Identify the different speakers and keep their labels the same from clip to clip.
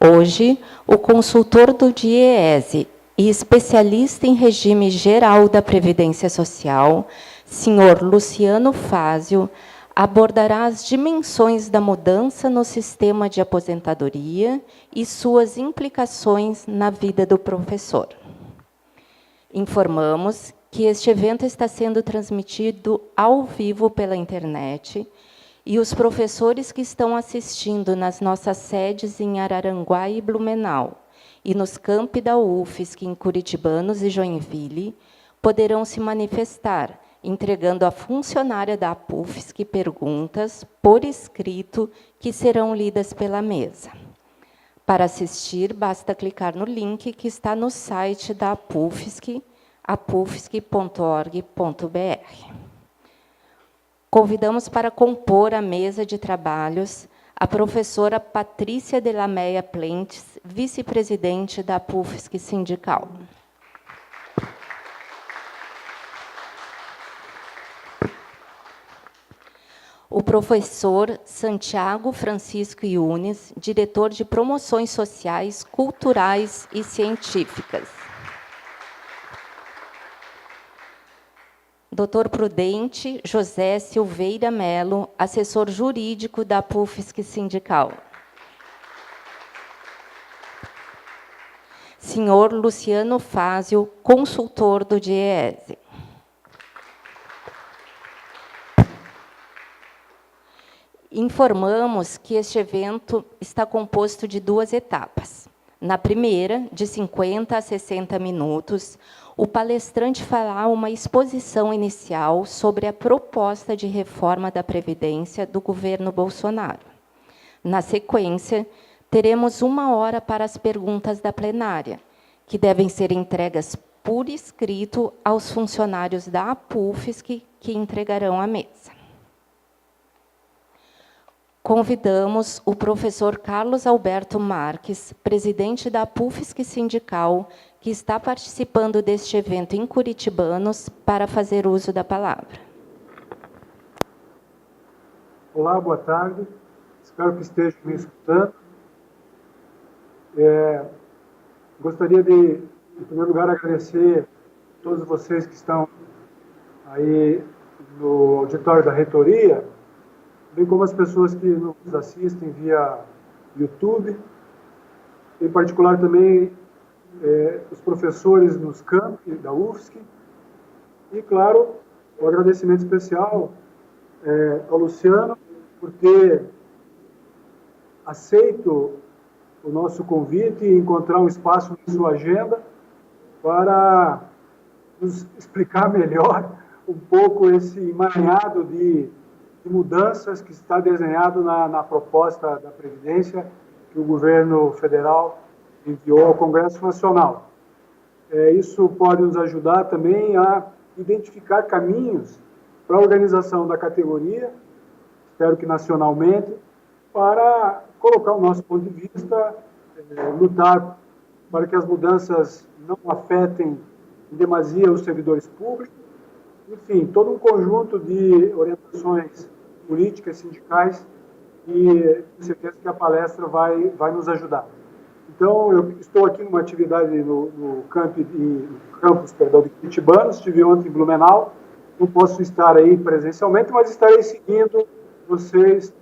Speaker 1: Hoje, o consultor do DIEESE e especialista em regime geral da Previdência Social, senhor Luciano Fázio, abordará as dimensões da mudança no sistema de aposentadoria e suas implicações na vida do professor. Informamos que este evento está sendo transmitido ao vivo pela internet e os professores que estão assistindo nas nossas sedes em Araranguá e Blumenau e nos campi da UFSC em Curitibanos e Joinville poderão se manifestar, entregando à funcionária da APUFSC perguntas por escrito que serão lidas pela mesa. Para assistir, basta clicar no link que está no site da APUFSC, apufsc.org.br. Convidamos para compor a mesa de trabalhos a professora Patrícia de Lameia Plentes, vice-presidente da APUFSC Sindical. O professor Santiago Francisco Yunes, diretor de Promoções Sociais, Culturais e Científicas. Dr. Prudente José Silveira Melo, assessor jurídico da APUFSC Sindical. Senhor Luciano Fázio, consultor do DIEESE. Informamos que este evento está composto de 2 etapas. Na primeira, de 50 a 60 minutos, o palestrante fará uma exposição inicial sobre a proposta de reforma da Previdência do governo Bolsonaro. Na sequência, teremos 1 hora para as perguntas da plenária, que devem ser entregas por escrito aos funcionários da APUFSC, que entregarão à mesa. Convidamos o professor Carlos Alberto Marques, presidente da APUFSC Sindical, que está participando deste evento em Curitibanos, para fazer uso da palavra.
Speaker 2: Olá, boa tarde. Espero que estejam me escutando. Gostaria de, em primeiro lugar, agradecer a todos vocês que estão aí no auditório da reitoria, bem como as pessoas que nos assistem via YouTube, em particular também os professores nos campi da UFSC, e, claro, o agradecimento especial ao Luciano por ter aceito o nosso convite e encontrar um espaço em sua agenda para nos explicar melhor um pouco esse emaranhado de mudanças que está desenhado na proposta da Previdência que o governo federal enviou ao Congresso Nacional. Isso pode nos ajudar também a identificar caminhos para a organização da categoria, espero que nacionalmente, para colocar o nosso ponto de vista, lutar para que as mudanças não afetem em demasia os servidores públicos. Enfim, todo um conjunto de orientações políticas, sindicais, e tenho certeza que a palestra vai nos ajudar. Então, eu estou aqui numa atividade no campus de Curitibanos, estive ontem em Blumenau, não posso estar aí presencialmente, mas estarei seguindo vocês.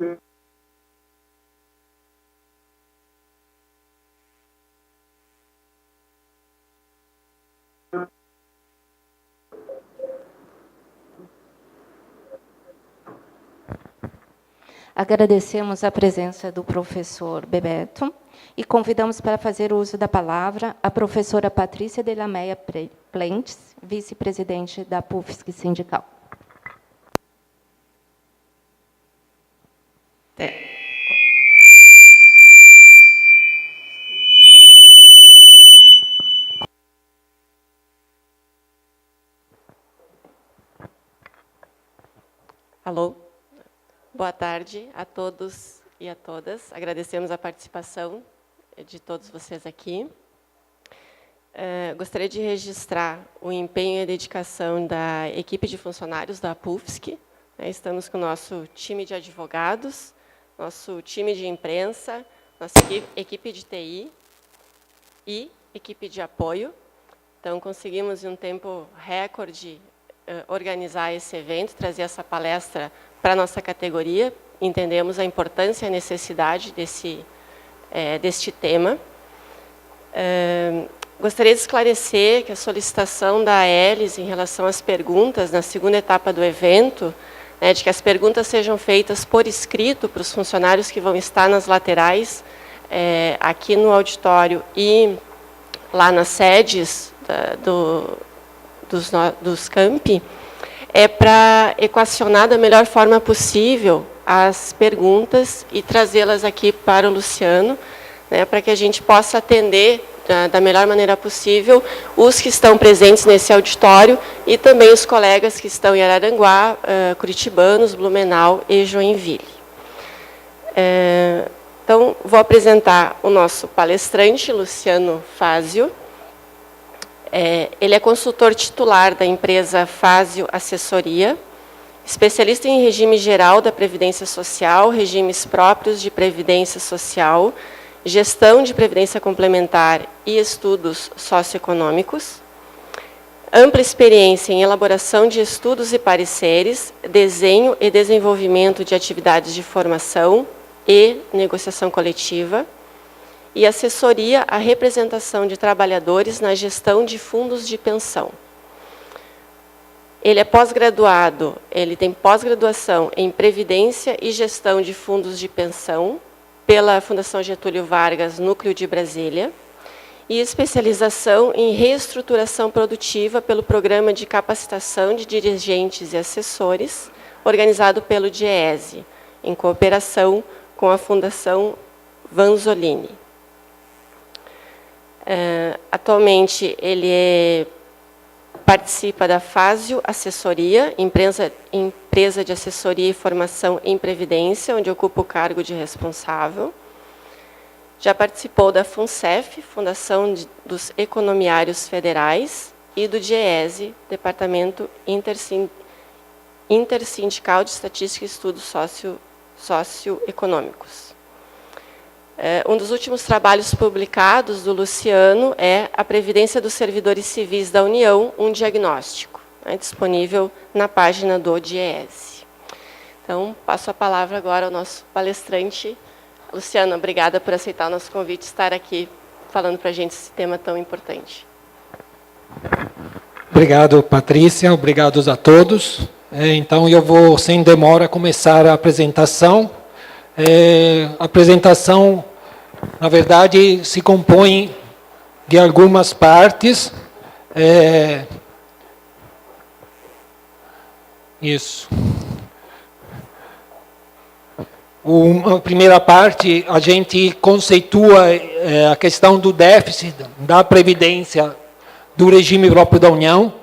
Speaker 1: Agradecemos a presença do professor Bebeto e convidamos para fazer uso da palavra a professora Patrícia de Lameia Plentes, vice-presidente da APUFSC Sindical.
Speaker 3: Alô? Boa tarde a todos e a todas. Agradecemos a participação de todos vocês aqui. Gostaria de registrar o empenho e a dedicação da equipe de funcionários da APUFSC. Estamos com o nosso time de advogados, nosso time de imprensa, nossa equipe de TI e equipe de apoio. Então, conseguimos, em um tempo recorde, organizar esse evento, trazer essa palestra para a nossa categoria. Entendemos a importância e a necessidade deste tema. Gostaria de esclarecer que a solicitação da Elis em relação às perguntas, na segunda etapa do evento, de que as perguntas sejam feitas por escrito para os funcionários que vão estar nas laterais, aqui no auditório e lá nas sedes dos campi, para equacionar da melhor forma possível as perguntas e trazê-las aqui para o Luciano, para que a gente possa atender da melhor maneira possível os que estão presentes nesse auditório e também os colegas que estão em Araranguá, Curitibanos, Blumenau e Joinville. Então, vou apresentar o nosso palestrante, Luciano Fázio. Ele é consultor titular da empresa Fázio Assessoria, especialista em regime geral da Previdência Social, regimes próprios de Previdência Social, gestão de previdência complementar e estudos socioeconômicos, ampla experiência em elaboração de estudos e pareceres, desenho e desenvolvimento de atividades de formação e negociação coletiva, e assessoria à representação de trabalhadores na gestão de fundos de pensão. Ele é pós-graduado, ele tem pós-graduação em Previdência e Gestão de Fundos de Pensão, pela Fundação Getúlio Vargas, Núcleo de Brasília, e especialização em reestruturação produtiva pelo Programa de Capacitação de Dirigentes e Assessores, organizado pelo DIEESE, em cooperação com a Fundação Vanzolini. Atualmente, ele participa da Fázio Assessoria, empresa de assessoria e formação em Previdência, onde ocupa o cargo de responsável. Já participou da FUNCEF, Fundação dos Economiários Federais, e do DIEESE, Departamento Intersindical de Estatística e Estudos Socioeconômicos. Um dos últimos trabalhos publicados do Luciano é A Previdência dos Servidores Civis da União, um diagnóstico, disponível na página do DIEESE. Então, passo a palavra agora ao nosso palestrante. Luciano, obrigada por aceitar o nosso convite e estar aqui falando para a gente esse tema tão importante.
Speaker 4: Obrigado, Patrícia. Obrigado a todos. Então, eu vou, sem demora, começar a apresentação. A apresentação, na verdade, se compõe de algumas partes. Isso. A primeira parte, a gente conceitua a questão do déficit da Previdência do regime próprio da União.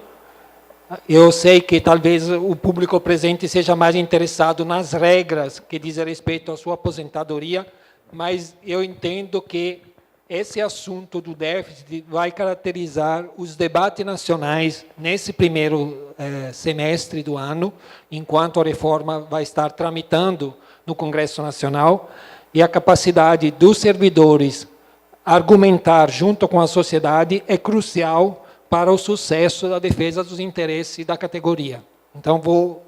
Speaker 4: Eu sei que talvez o público presente seja mais interessado nas regras que dizem respeito à sua aposentadoria, mas eu entendo que esse assunto do déficit vai caracterizar os debates nacionais nesse primeiro semestre do ano, enquanto a reforma vai estar tramitando no Congresso Nacional, e a capacidade dos servidores argumentar junto com a sociedade é crucial para o sucesso da defesa dos interesses da categoria. Então, vou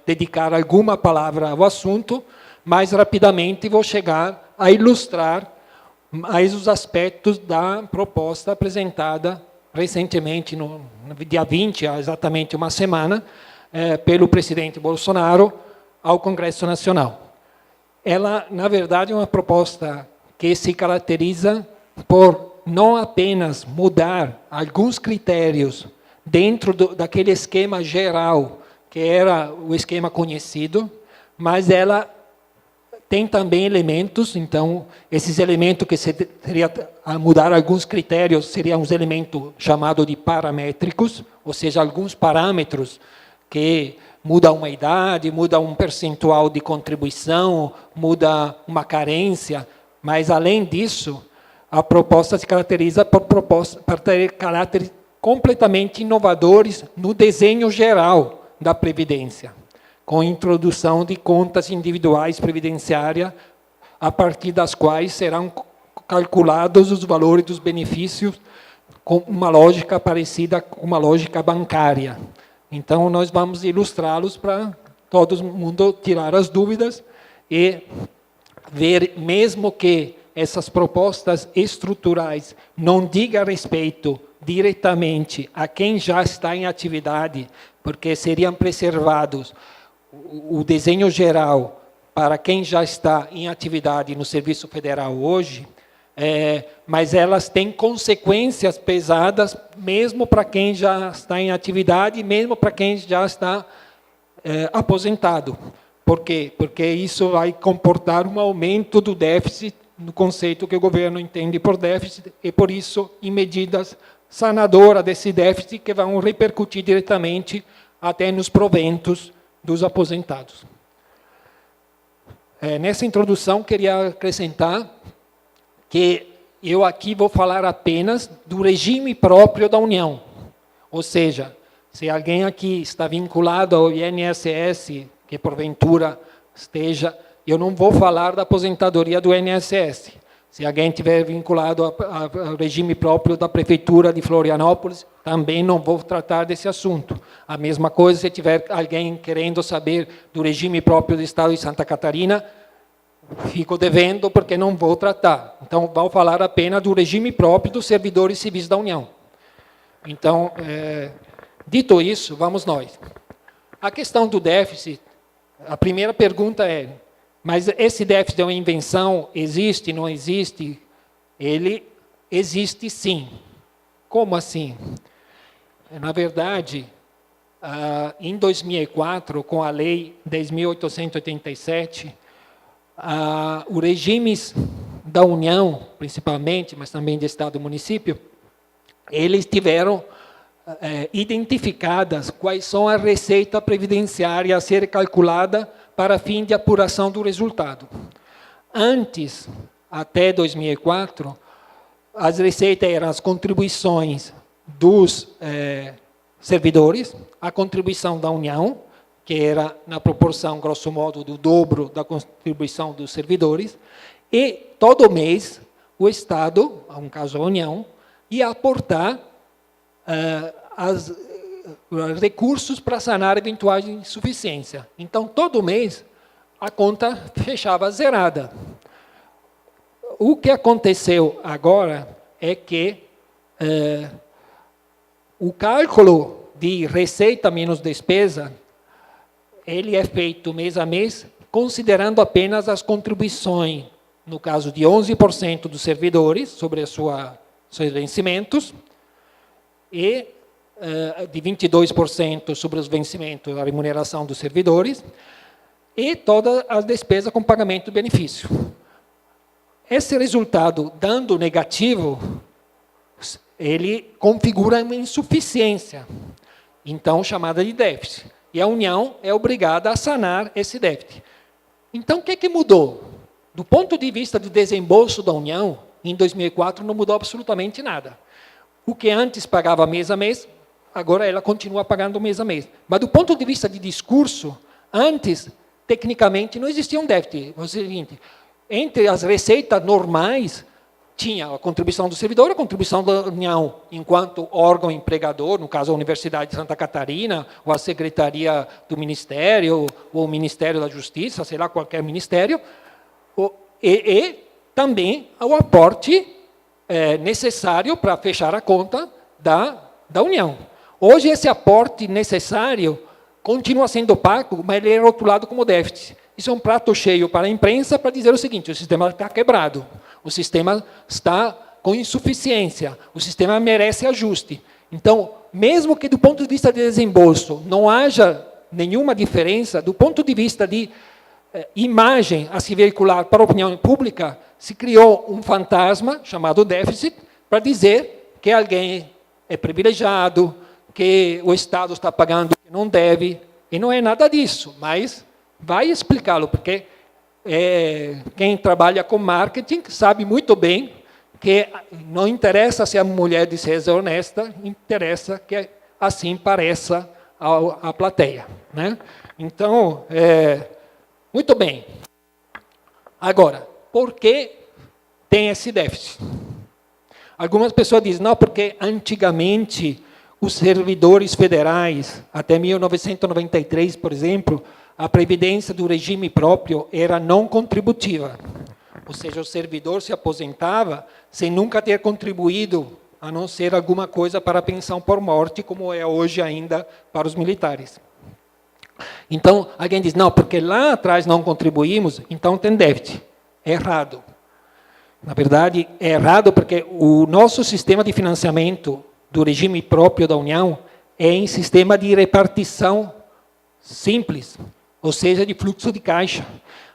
Speaker 4: dedicar alguma palavra ao assunto, mas rapidamente vou chegar a ilustrar mais os aspectos da proposta apresentada recentemente, no dia 20, há exatamente uma semana, pelo presidente Bolsonaro ao Congresso Nacional. Ela, na verdade, é uma proposta que se caracteriza por não apenas mudar alguns critérios dentro daquele esquema geral, que era o esquema conhecido, mas ela tem também elementos, então, esses elementos que seria a mudar alguns critérios, seriam os elementos chamados de paramétricos, ou seja, alguns parâmetros que muda uma idade, muda um percentual de contribuição, muda uma carência, mas, além disso, a proposta se caracteriza por ter caráteres completamente inovadores no desenho geral da Previdência, com a introdução de contas individuais previdenciárias a partir das quais serão calculados os valores dos benefícios com uma lógica parecida com uma lógica bancária. Então, nós vamos ilustrá-los para todo mundo tirar as dúvidas e ver, mesmo que essas propostas estruturais não digam respeito diretamente a quem já está em atividade, porque seriam preservados o desenho geral para quem já está em atividade no Serviço Federal hoje, mas elas têm consequências pesadas, mesmo para quem já está em atividade, mesmo para quem já está aposentado. Por quê? Porque isso vai comportar um aumento do déficit, no conceito que o governo entende por déficit, e, por isso, em medidas sanadoras desse déficit, que vão repercutir diretamente até nos proventos dos aposentados. Nessa introdução, queria acrescentar que eu aqui vou falar apenas do regime próprio da União. Ou seja, se alguém aqui está vinculado ao INSS, que porventura esteja, eu não vou falar da aposentadoria do INSS. Se alguém estiver vinculado ao regime próprio da Prefeitura de Florianópolis, também não vou tratar desse assunto. A mesma coisa se tiver alguém querendo saber do regime próprio do Estado de Santa Catarina, fico devendo porque não vou tratar. Então, vou falar apenas do regime próprio dos servidores civis da União. Então, dito isso, vamos nós. A questão do déficit, a primeira pergunta é, mas esse déficit é uma invenção? Existe, não existe? Ele existe sim. Como assim? Na verdade, em 2004, com a Lei 10.887, os regimes da União, principalmente, mas também de Estado e município, eles tiveram identificadas quais são a receita previdenciária a ser calculada para fim de apuração do resultado. Antes, até 2004, as receitas eram as contribuições dos servidores, a contribuição da União, que era na proporção, grosso modo, do dobro da contribuição dos servidores, e todo mês o Estado, no caso a União, ia aportar recursos para sanar eventuais insuficiências. Então, todo mês, a conta fechava zerada. O que aconteceu agora é que o cálculo de receita menos despesa, ele é feito mês a mês, considerando apenas as contribuições, no caso de 11% dos servidores, sobre seus vencimentos, e de 22% sobre os vencimentos da remuneração dos servidores, e todas as despesas com pagamento do benefício. Esse resultado, dando negativo, ele configura uma insuficiência, então chamada de déficit. E a União é obrigada a sanar esse déficit. Então, o que mudou? Do ponto de vista do desembolso da União, em 2004 não mudou absolutamente nada. O que antes pagava mês a mês, agora ela continua pagando mês a mês. Mas do ponto de vista de discurso, antes, tecnicamente, não existia um déficit. É o seguinte, entre as receitas normais, tinha a contribuição do servidor, a contribuição da União, enquanto órgão empregador, no caso a Universidade de Santa Catarina, ou a Secretaria do Ministério, ou o Ministério da Justiça, sei lá, qualquer ministério, e também o aporte necessário para fechar a conta da União. Hoje, esse aporte necessário continua sendo pago, mas ele é rotulado como déficit. Isso é um prato cheio para a imprensa para dizer o seguinte, o sistema está quebrado, o sistema está com insuficiência, o sistema merece ajuste. Então, mesmo que do ponto de vista de desembolso não haja nenhuma diferença, do ponto de vista de imagem a se veicular para a opinião pública, se criou um fantasma chamado déficit para dizer que alguém é privilegiado, que o Estado está pagando o que não deve, e não é nada disso, mas vai explicá-lo, porque quem trabalha com marketing sabe muito bem que não interessa se a mulher disser honesta, interessa que assim pareça a plateia, né? Então, muito bem. Agora, por que tem esse déficit? Algumas pessoas dizem, não, porque antigamente os servidores federais, até 1993, por exemplo, a previdência do regime próprio era não contributiva. Ou seja, o servidor se aposentava sem nunca ter contribuído, a não ser alguma coisa para a pensão por morte, como é hoje ainda para os militares. Então, alguém diz, não, porque lá atrás não contribuímos, então tem déficit. É errado. Na verdade, é errado porque o nosso sistema de financiamento do regime próprio da União é em sistema de repartição simples, ou seja, de fluxo de caixa.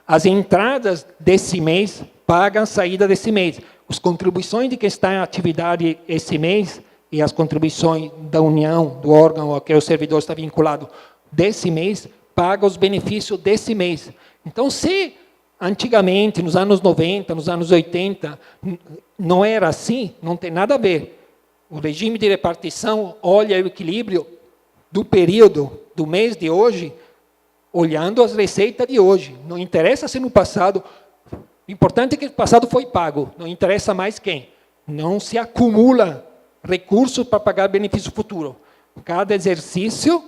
Speaker 4: As entradas desse mês pagam a saída desse mês. As contribuições de quem está em atividade esse mês e as contribuições da União, do órgão a que o servidor está vinculado desse mês, pagam os benefícios desse mês. Então, se antigamente, nos anos 90, nos anos 80, não era assim, não tem nada a ver. O regime de repartição olha o equilíbrio do período, do mês de hoje, olhando as receitas de hoje. Não interessa se no passado... O importante é que o passado foi pago, não interessa mais quem. Não se acumula recursos para pagar benefício futuro. Cada exercício,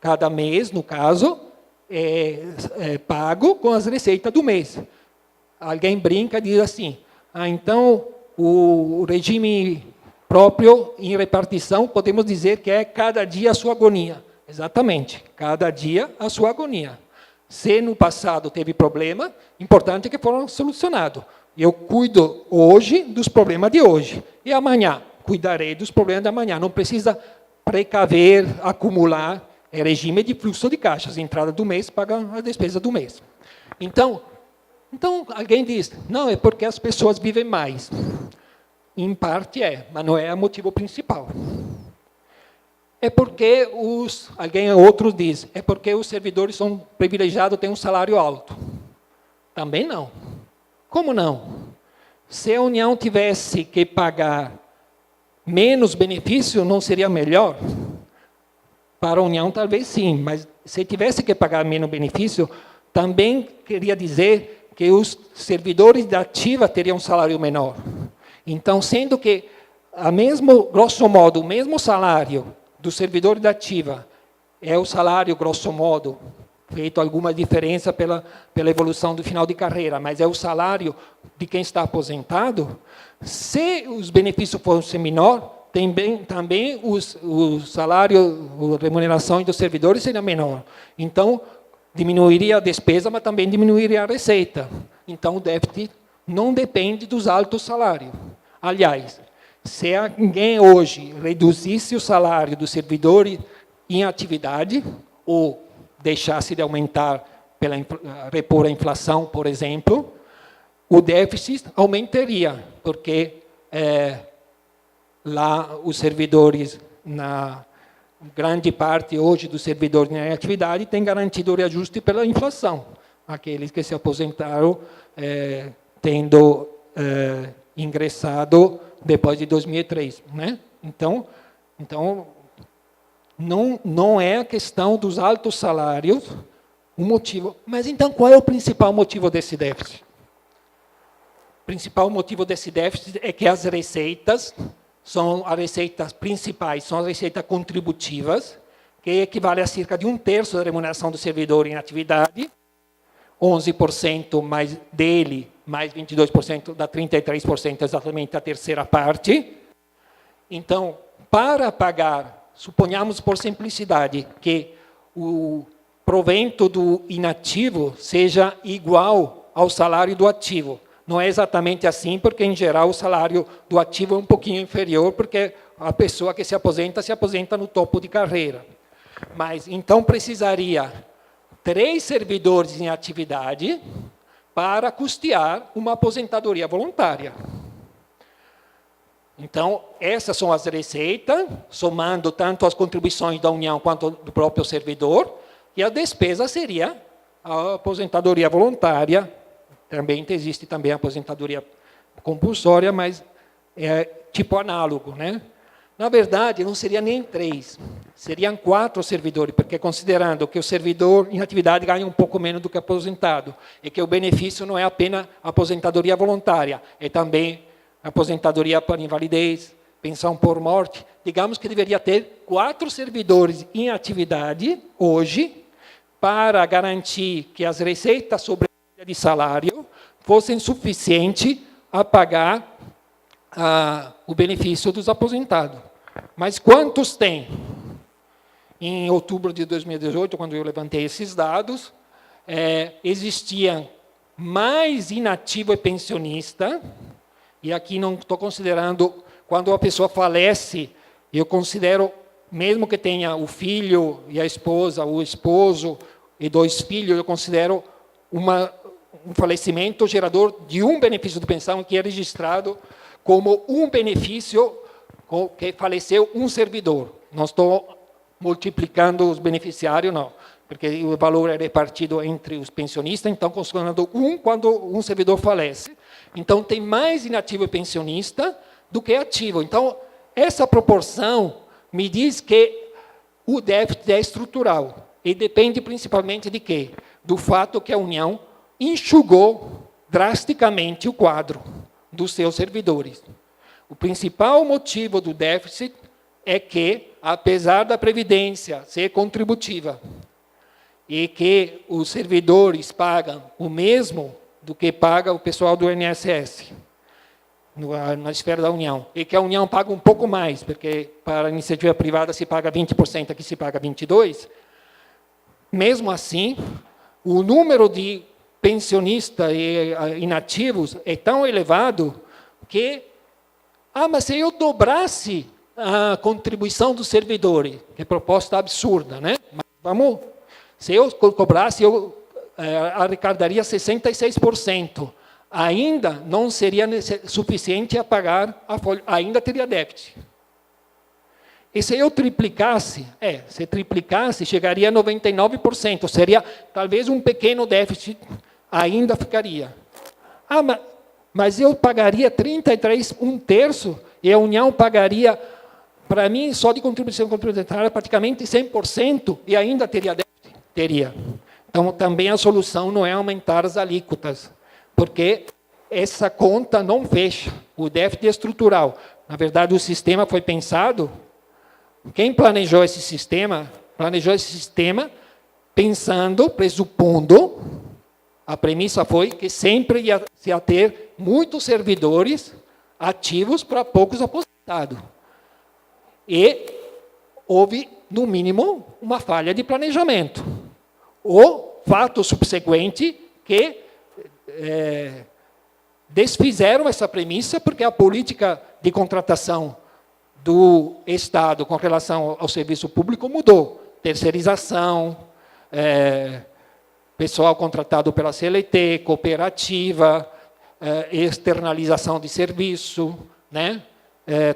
Speaker 4: cada mês, no caso, é pago com as receitas do mês. Alguém brinca e diz assim, então o regime próprio em repartição, podemos dizer que é cada dia a sua agonia. Exatamente, cada dia a sua agonia. Se no passado teve problema, importante é que foram solucionados. Eu cuido hoje dos problemas de hoje. E amanhã, cuidarei dos problemas de amanhã. Não precisa precaver, acumular. É regime de fluxo de caixa. As entradas do mês pagam a despesa do mês. Então, alguém diz, não, é porque as pessoas vivem mais. Em parte é, mas não é o motivo principal. É porque outro diz, é porque os servidores são privilegiados, têm um salário alto. Também não. Como não? Se a União tivesse que pagar menos benefício, não seria melhor? Para a União, talvez sim, mas se tivesse que pagar menos benefício, também queria dizer que os servidores da ativa teriam um salário menor. Então, sendo que, grosso modo, o mesmo salário do servidor da ativa é o salário, grosso modo, feito alguma diferença pela evolução do final de carreira, mas é o salário de quem está aposentado, se os benefícios fossem menor, também o salário, a remuneração dos servidores seria menor. Então, diminuiria a despesa, mas também diminuiria a receita. Então, o déficit não depende dos altos salários. Aliás, se alguém hoje reduzisse o salário do servidor em atividade, ou deixasse de aumentar, repor a inflação, por exemplo, o déficit aumentaria, porque lá os servidores, na grande parte hoje dos servidores em atividade, têm garantido o reajuste pela inflação. Aqueles que se aposentaram tendo ingressado depois de 2003, né? Então não é a questão dos altos salários o motivo. Mas então qual é o principal motivo desse déficit? O principal motivo desse déficit é que as receitas principais, são as receitas contributivas, que equivale a cerca de 1/3 da remuneração do servidor em atividade, 11% mais dele, mais 22%, dá 33%, exatamente a terceira parte. Então, para pagar, suponhamos por simplicidade, que o provento do inativo seja igual ao salário do ativo. Não é exatamente assim, porque, em geral, o salário do ativo é um pouquinho inferior, porque a pessoa que se aposenta no topo de carreira. Mas, então, precisaria 3 servidores em atividade para custear uma aposentadoria voluntária. Então, essas são as receitas, somando tanto as contribuições da União quanto do próprio servidor, e a despesa seria a aposentadoria voluntária. Também existe também a aposentadoria compulsória, mas é tipo análogo, né? Na verdade, não seria nem 3, seriam 4 servidores, porque considerando que o servidor em atividade ganha um pouco menos do que aposentado, e que o benefício não é apenas aposentadoria voluntária, é também aposentadoria por invalidez, pensão por morte, digamos que deveria ter 4 servidores em atividade hoje, para garantir que as receitas sobre de salário fossem suficientes a pagar o benefício dos aposentados. Mas quantos tem? Em outubro de 2018, quando eu levantei esses dados, existiam mais inativo e pensionista, e aqui não estou considerando, quando a pessoa falece, eu considero, mesmo que tenha o filho e a esposa, o esposo e 2 filhos, eu considero um falecimento gerador de um benefício de pensão que é registrado como um benefício que faleceu um servidor. Não estou multiplicando os beneficiários, não, porque o valor é repartido entre os pensionistas, então considerando quando um servidor falece. Então, tem mais inativo e pensionista do que ativo. Então, essa proporção me diz que o déficit é estrutural. E depende principalmente de quê? Do fato que a União enxugou drasticamente o quadro dos seus servidores. O principal motivo do déficit é que, apesar da Previdência ser contributiva e que os servidores pagam o mesmo do que paga o pessoal do INSS, na esfera da União, e que a União paga um pouco mais, porque para a iniciativa privada se paga 20%, aqui se paga 22%, mesmo assim, o número de pensionistas e inativos é tão elevado que, mas se eu dobrasse a contribuição dos servidores, que é proposta absurda, né? Mas se eu cobrasse, eu arrecadaria 66%. Ainda não seria suficiente a pagar a folha, ainda teria déficit. E se eu triplicasse, se triplicasse, chegaria a 99%, seria talvez um pequeno déficit, ainda ficaria. Mas eu pagaria 33, 1/3, e a União pagaria, para mim, só de contribuição complementar, praticamente 100%, e ainda teria déficit? Teria. Então, também a solução não é aumentar as alíquotas, porque essa conta não fecha, o déficit é estrutural. Na verdade, o sistema foi pensado, quem planejou esse sistema pensando, pressupondo, a premissa foi que sempre ia ter muitos servidores ativos para poucos aposentados. E houve, no mínimo, uma falha de planejamento. O fato subsequente que desfizeram essa premissa, porque a política de contratação do Estado com relação ao serviço público mudou. Terceirização, pessoal contratado pela CLT, cooperativa, externalização de serviço, né?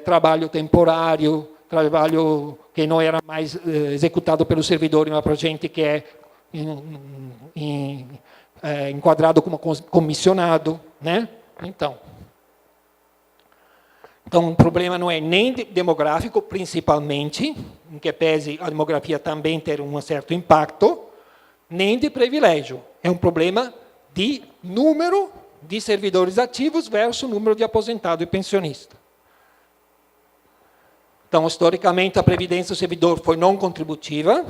Speaker 4: Trabalho temporário, trabalho que não era mais executado pelo servidor, mas para gente que é enquadrado como comissionado, né? Então, o problema não é nem demográfico, principalmente, em que pese a demografia também ter um certo impacto, nem de privilégio. É um problema de número de servidores ativos versus número de aposentado e pensionista. Então, historicamente, a Previdência do servidor foi não contributiva.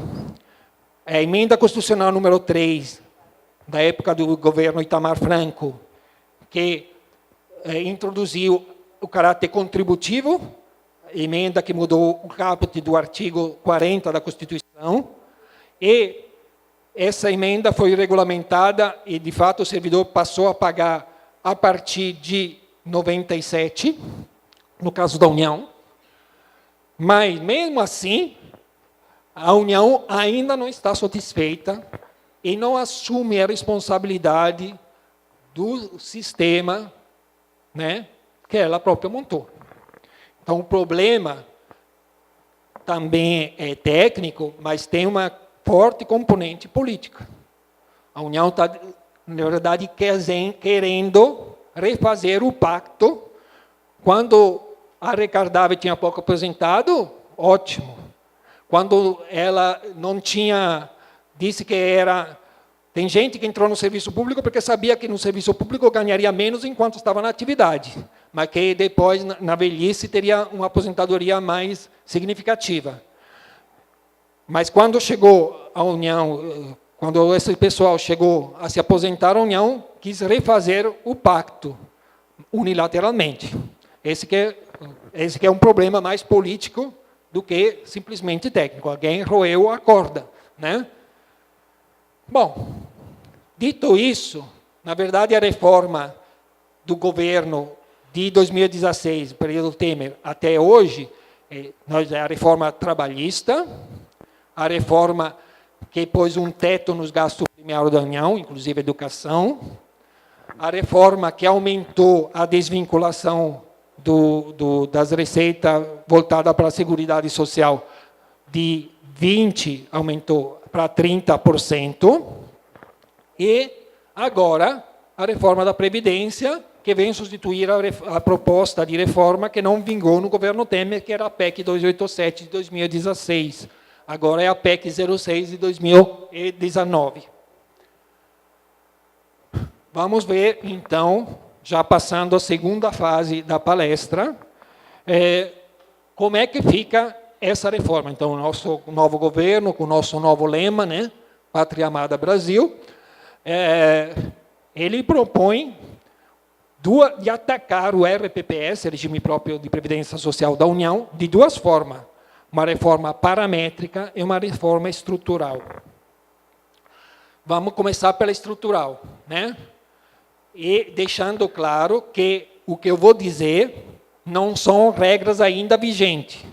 Speaker 4: A emenda constitucional número 3, da época do governo Itamar Franco, que introduziu o caráter contributivo, emenda que mudou o caput do artigo 40 da Constituição, e essa emenda foi regulamentada e, de fato, o servidor passou a pagar a partir de 97, no caso da União, mas, mesmo assim, a União ainda não está satisfeita e não assume a responsabilidade do sistema, né, que ela própria montou. Então, o problema também é técnico, mas tem uma forte componente política. A União está, na verdade, querendo refazer o pacto. Quando arrecadava e tinha pouco aposentado, ótimo. Quando ela não tinha, disse que era... Tem gente que entrou no serviço público porque sabia que no serviço público ganharia menos enquanto estava na atividade, mas que depois, na velhice, teria uma aposentadoria mais significativa. Mas quando chegou a União, quando esse pessoal chegou a se aposentar, a União quis refazer o pacto unilateralmente. Esse que é um problema mais político do que simplesmente técnico. Alguém roeu a corda, né? Bom, dito isso, na verdade a reforma do governo de 2016, período Temer, até hoje, é a reforma trabalhista, a reforma que pôs um teto nos gastos primários da União, inclusive educação, a reforma que aumentou a desvinculação das receitas voltadas para a Seguridade Social de 20%, aumentou para 30%, e agora a reforma da Previdência, que vem substituir a proposta de reforma que não vingou no governo Temer, que era a PEC 287 de 2016. Agora é a PEC 06 de 2019. Vamos ver, então, já passando a segunda fase da palestra, como é que fica essa reforma. Então, o nosso novo governo, com o nosso novo lema, né, Pátria Amada Brasil, ele propõe de atacar o RPPS, Regime Próprio de Previdência Social da União, de duas formas. Uma reforma paramétrica e uma reforma estrutural. Vamos começar pela estrutural, né? E deixando claro que o que eu vou dizer não são regras ainda vigentes.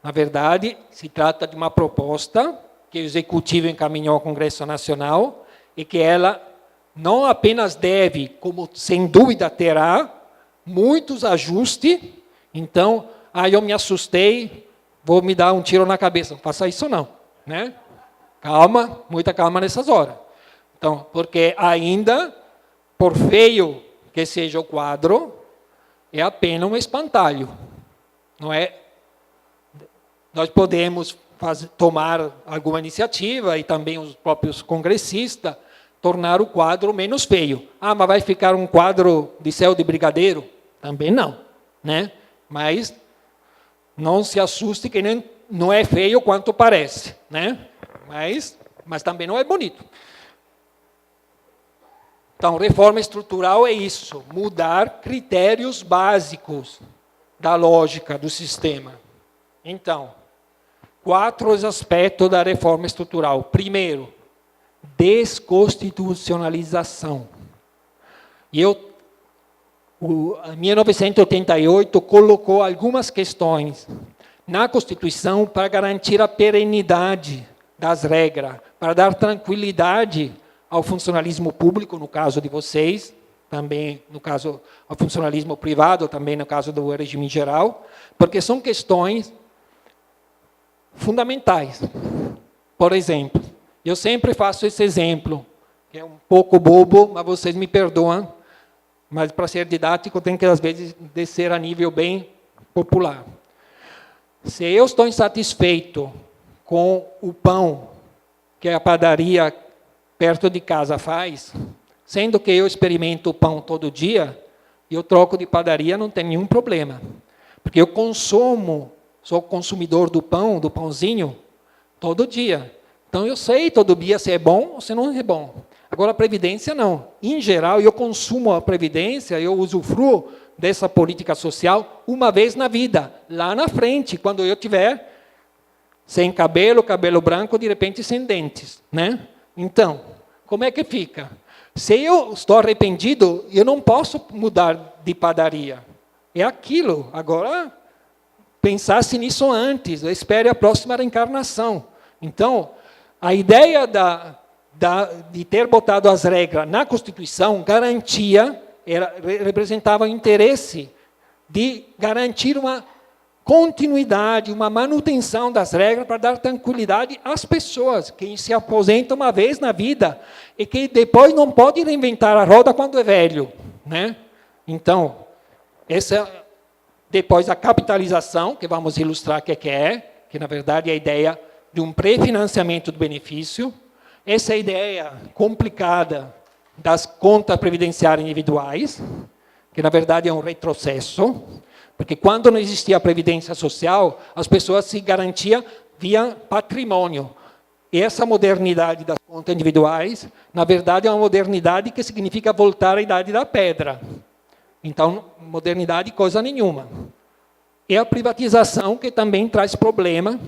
Speaker 4: Na verdade, se trata de uma proposta que o Executivo encaminhou ao Congresso Nacional e que ela não apenas deve, como sem dúvida terá, muitos ajustes. Então, eu me assustei, vou me dar um tiro na cabeça. Não faça isso não, né? Calma, muita calma nessas horas. Então, porque ainda, por feio que seja o quadro, é apenas um espantalho. Não é? Nós podemos tomar alguma iniciativa, e também os próprios congressistas, tornar o quadro menos feio. Mas vai ficar um quadro de céu de brigadeiro? Também não, né? Mas não se assuste que não é feio quanto parece, né? Mas também não é bonito. Então, reforma estrutural é isso, mudar critérios básicos da lógica do sistema. Então, 4 aspectos da reforma estrutural. Primeiro, desconstitucionalização. A 1988 colocou algumas questões na Constituição para garantir a perenidade das regras, para dar tranquilidade ao funcionalismo público, no caso de vocês, também no caso ao funcionalismo privado, também no caso do regime geral, porque são questões fundamentais. Por exemplo, eu sempre faço esse exemplo, que é um pouco bobo, mas vocês me perdoam, mas para ser didático tem que, às vezes, descer a nível bem popular. Se eu estou insatisfeito com o pão que a padaria perto de casa faz, sendo que eu experimento o pão todo dia, e eu troco de padaria, não tem nenhum problema. Porque eu sou consumidor do pão, do pãozinho, todo dia. Então, eu sei todo dia se é bom ou se não é bom. Agora, a Previdência, não. Em geral, eu consumo a Previdência, eu usufruo dessa política social uma vez na vida, lá na frente, quando eu tiver sem cabelo, cabelo branco, de repente sem dentes, né? Então, como é que fica? Se eu estou arrependido, eu não posso mudar de padaria. É aquilo. Agora, pensasse nisso antes, espere a próxima reencarnação. Então, a ideia de ter botado as regras na Constituição representava o interesse de garantir uma continuidade, uma manutenção das regras para dar tranquilidade às pessoas que se aposentam uma vez na vida e que depois não pode reinventar a roda quando é velho, né? Então, essa Depois a capitalização, que vamos ilustrar o que é, que na verdade é a ideia de um pré-financiamento do benefício. Essa é a ideia complicada das contas previdenciárias individuais, que na verdade é um retrocesso, porque quando não existia a previdência social, as pessoas se garantiam via patrimônio. E essa modernidade das contas individuais, na verdade, é uma modernidade que significa voltar à idade da pedra. Então, modernidade coisa nenhuma. E a privatização, que também traz problema,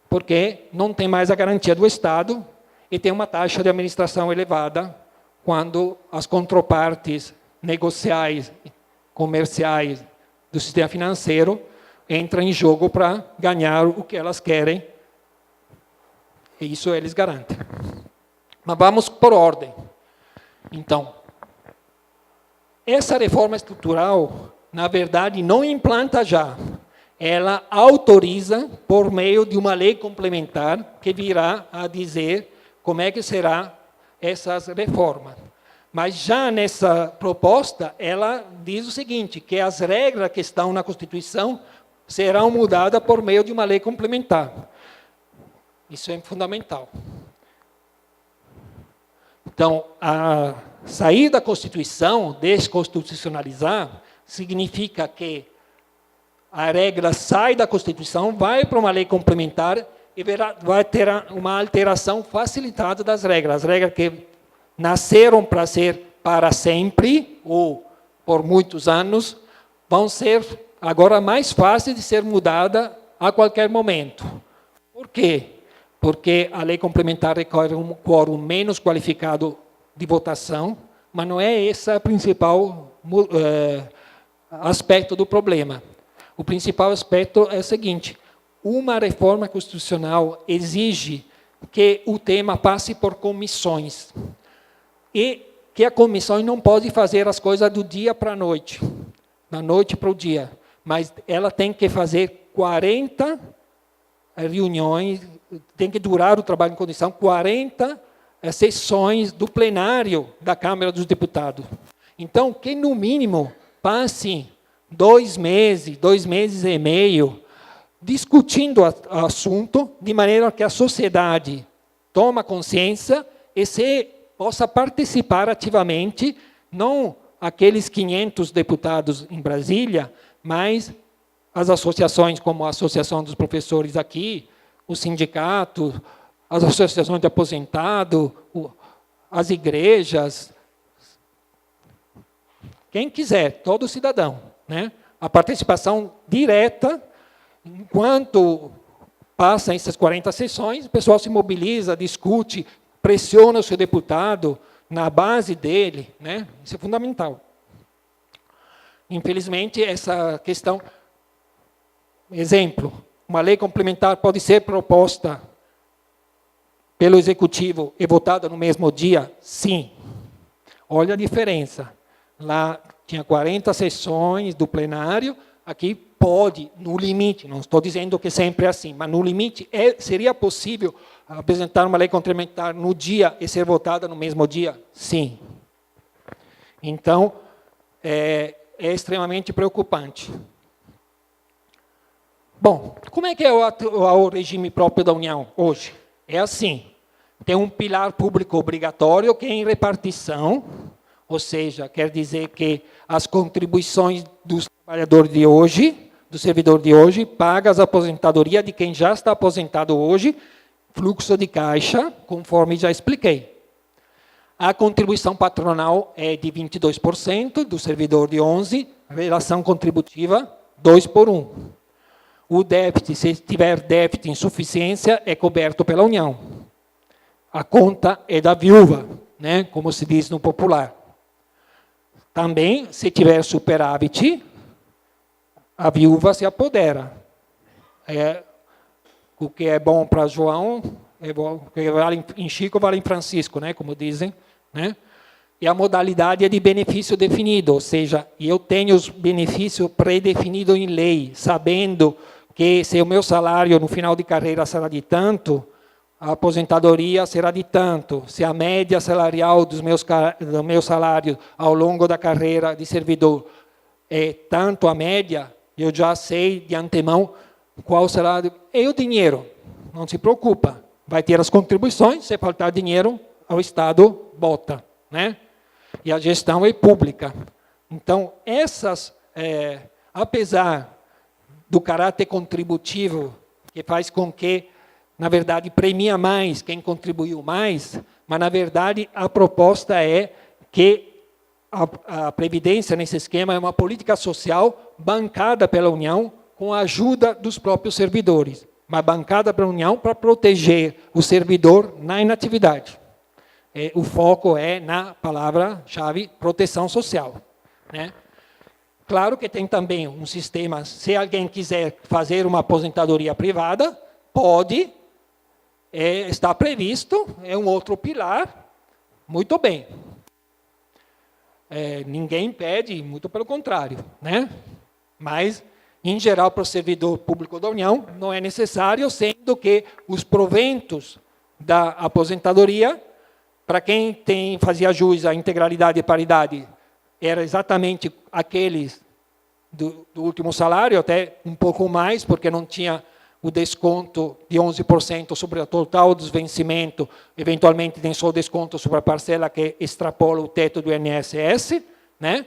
Speaker 4: porque não tem mais a garantia do Estado e tem uma taxa de administração elevada quando as contrapartes negociais, comerciais do sistema financeiro entram em jogo para ganhar o que elas querem. E isso eles garantem. Mas vamos por ordem. Então, essa reforma estrutural, na verdade, não implanta já. Ela autoriza por meio de uma lei complementar que virá a dizer como é que será essas reformas. Mas já nessa proposta, ela diz o seguinte, que as regras que estão na Constituição serão mudadas por meio de uma lei complementar. Isso é fundamental. Então, a sair da Constituição, desconstitucionalizar, significa que a regra sai da Constituição, vai para uma lei complementar e vai ter uma alteração facilitada das regras. As regras que nasceram para ser para sempre, ou por muitos anos, vão ser agora mais fáceis de ser mudadas a qualquer momento. Por quê? Porque a lei complementar requer um quórum menos qualificado de votação, mas não é esse o principal aspecto do problema. O principal aspecto é o seguinte, uma reforma constitucional exige que o tema passe por comissões, e que a comissão não pode fazer as coisas do dia para a noite, da noite para o dia, mas ela tem que fazer 40 reuniões, tem que durar o trabalho em condição, 40 sessões do plenário da Câmara dos Deputados. Então, que no mínimo passe 2 meses e meio, discutindo o assunto, de maneira que a sociedade tome consciência e se possa participar ativamente, não aqueles 500 deputados em Brasília, mas as associações como a Associação dos Professores aqui, o sindicato, as associações de aposentados, as igrejas, quem quiser, todo cidadão, né? A participação direta, enquanto passam essas 40 sessões, o pessoal se mobiliza, discute, pressiona o seu deputado na base dele, né? Isso é fundamental. Infelizmente, essa questão... Exemplo, uma lei complementar pode ser proposta pelo Executivo e votada no mesmo dia? Sim. Olha a diferença. Lá tinha 40 sessões do plenário, aqui pode, no limite, não estou dizendo que sempre é assim, mas no limite seria possível apresentar uma lei complementar no dia e ser votada no mesmo dia? Sim. Então, é extremamente preocupante. Bom, como é que é o regime próprio da União hoje? É assim, tem um pilar público obrigatório que é em repartição, ou seja, quer dizer que as contribuições dos trabalhadores de hoje, do servidor de hoje, paga as aposentadorias de quem já está aposentado hoje, fluxo de caixa, conforme já expliquei. A contribuição patronal é de 22%, do servidor de 11%, relação contributiva 2-1. O déficit, se tiver déficit em insuficiência, é coberto pela União. A conta é da viúva, né, como se diz no popular. Também, se tiver superávit, a viúva se apodera. O que é bom para João, é bom, o que vale em Chico, vale em Francisco, né, como dizem. Né? E a modalidade é de benefício definido, ou seja, eu tenho os benefícios pré-definidos em lei, sabendo que se o meu salário no final de carreira será de tanto, a aposentadoria será de tanto. Se a média salarial do meu salário ao longo da carreira de servidor é tanto a média, eu já sei de antemão qual será. E o dinheiro? Não se preocupa. Vai ter as contribuições, se faltar dinheiro, o Estado bota, né? E a gestão é pública. Então, apesar do caráter contributivo, que faz com que, na verdade, premia mais quem contribuiu mais, mas, na verdade, a proposta é que a Previdência, nesse esquema, é uma política social bancada pela União com a ajuda dos próprios servidores, mas bancada pela União para proteger o servidor na inatividade. O foco é na palavra-chave proteção social, né? Claro que tem também um sistema, se alguém quiser fazer uma aposentadoria privada, pode, está previsto, é um outro pilar, muito bem. Ninguém impede, muito pelo contrário, né? Mas, em geral, para o servidor público da União, não é necessário, sendo que os proventos da aposentadoria, para quem fazia jus à integralidade e paridade, era exatamente aqueles do último salário, até um pouco mais, porque não tinha o desconto de 11% sobre o total dos vencimentos, eventualmente tem só o desconto sobre a parcela que extrapola o teto do INSS, né?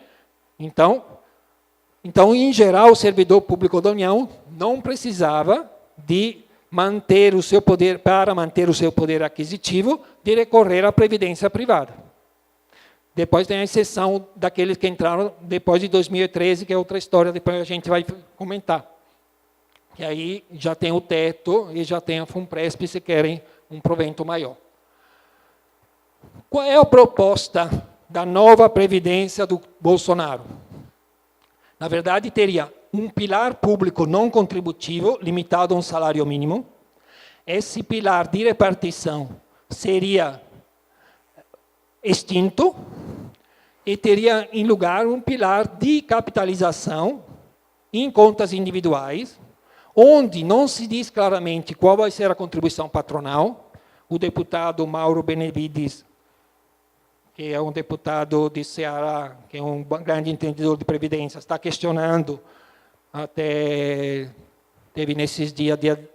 Speaker 4: Então, em geral, o servidor público da União não precisava de manter o seu poder, para manter o seu poder aquisitivo, de recorrer à previdência privada. Depois tem a exceção daqueles que entraram depois de 2013, que é outra história, depois a gente vai comentar. Que aí já tem o teto e já tem a FUNPRESP, se querem um provento maior. Qual é a proposta da nova Previdência do Bolsonaro? Na verdade, teria um pilar público não contributivo, limitado a um salário mínimo. Esse pilar de repartição seria extinto e teria em lugar um pilar de capitalização em contas individuais, onde não se diz claramente qual vai ser a contribuição patronal. O deputado Mauro Benevides, que é um deputado de Ceará, que é um grande entendedor de previdência, está questionando, até teve nesses dias, dia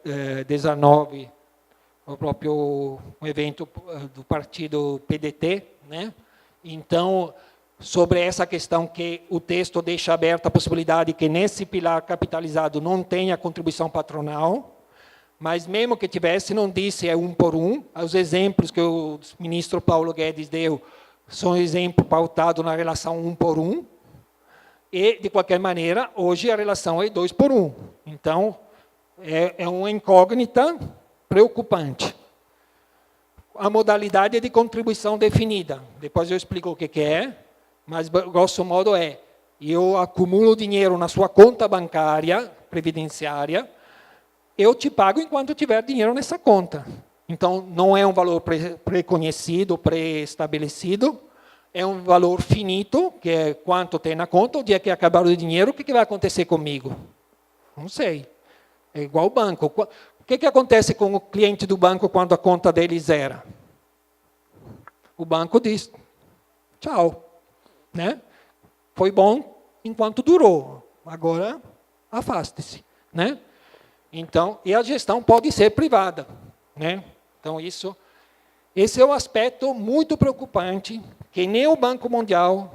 Speaker 4: 19, o próprio evento do partido PDT, né? Então, sobre essa questão que o texto deixa aberta a possibilidade que nesse pilar capitalizado não tenha contribuição patronal, mas mesmo que tivesse, não disse um por um. Os exemplos que o ministro Paulo Guedes deu são exemplos pautados na relação 1 por 1, e, de qualquer maneira, hoje a relação é 2 por 1. Então, é uma incógnita preocupante. A modalidade de contribuição definida, depois eu explico o que é, mas, grosso modo, eu acumulo dinheiro na sua conta bancária, previdenciária, eu te pago enquanto tiver dinheiro nessa conta. Então, não é um valor preconhecido, pré-estabelecido, é um valor finito, que é quanto tem na conta. O dia que acabar o dinheiro, o que vai acontecer comigo? Não sei. É igual o banco. O que acontece com o cliente do banco quando a conta dele zera? O banco diz, tchau. Né? Foi bom enquanto durou. Agora, afaste-se. Né? Então, e a gestão pode ser privada. Né? Então, esse é um aspecto muito preocupante, que nem o Banco Mundial,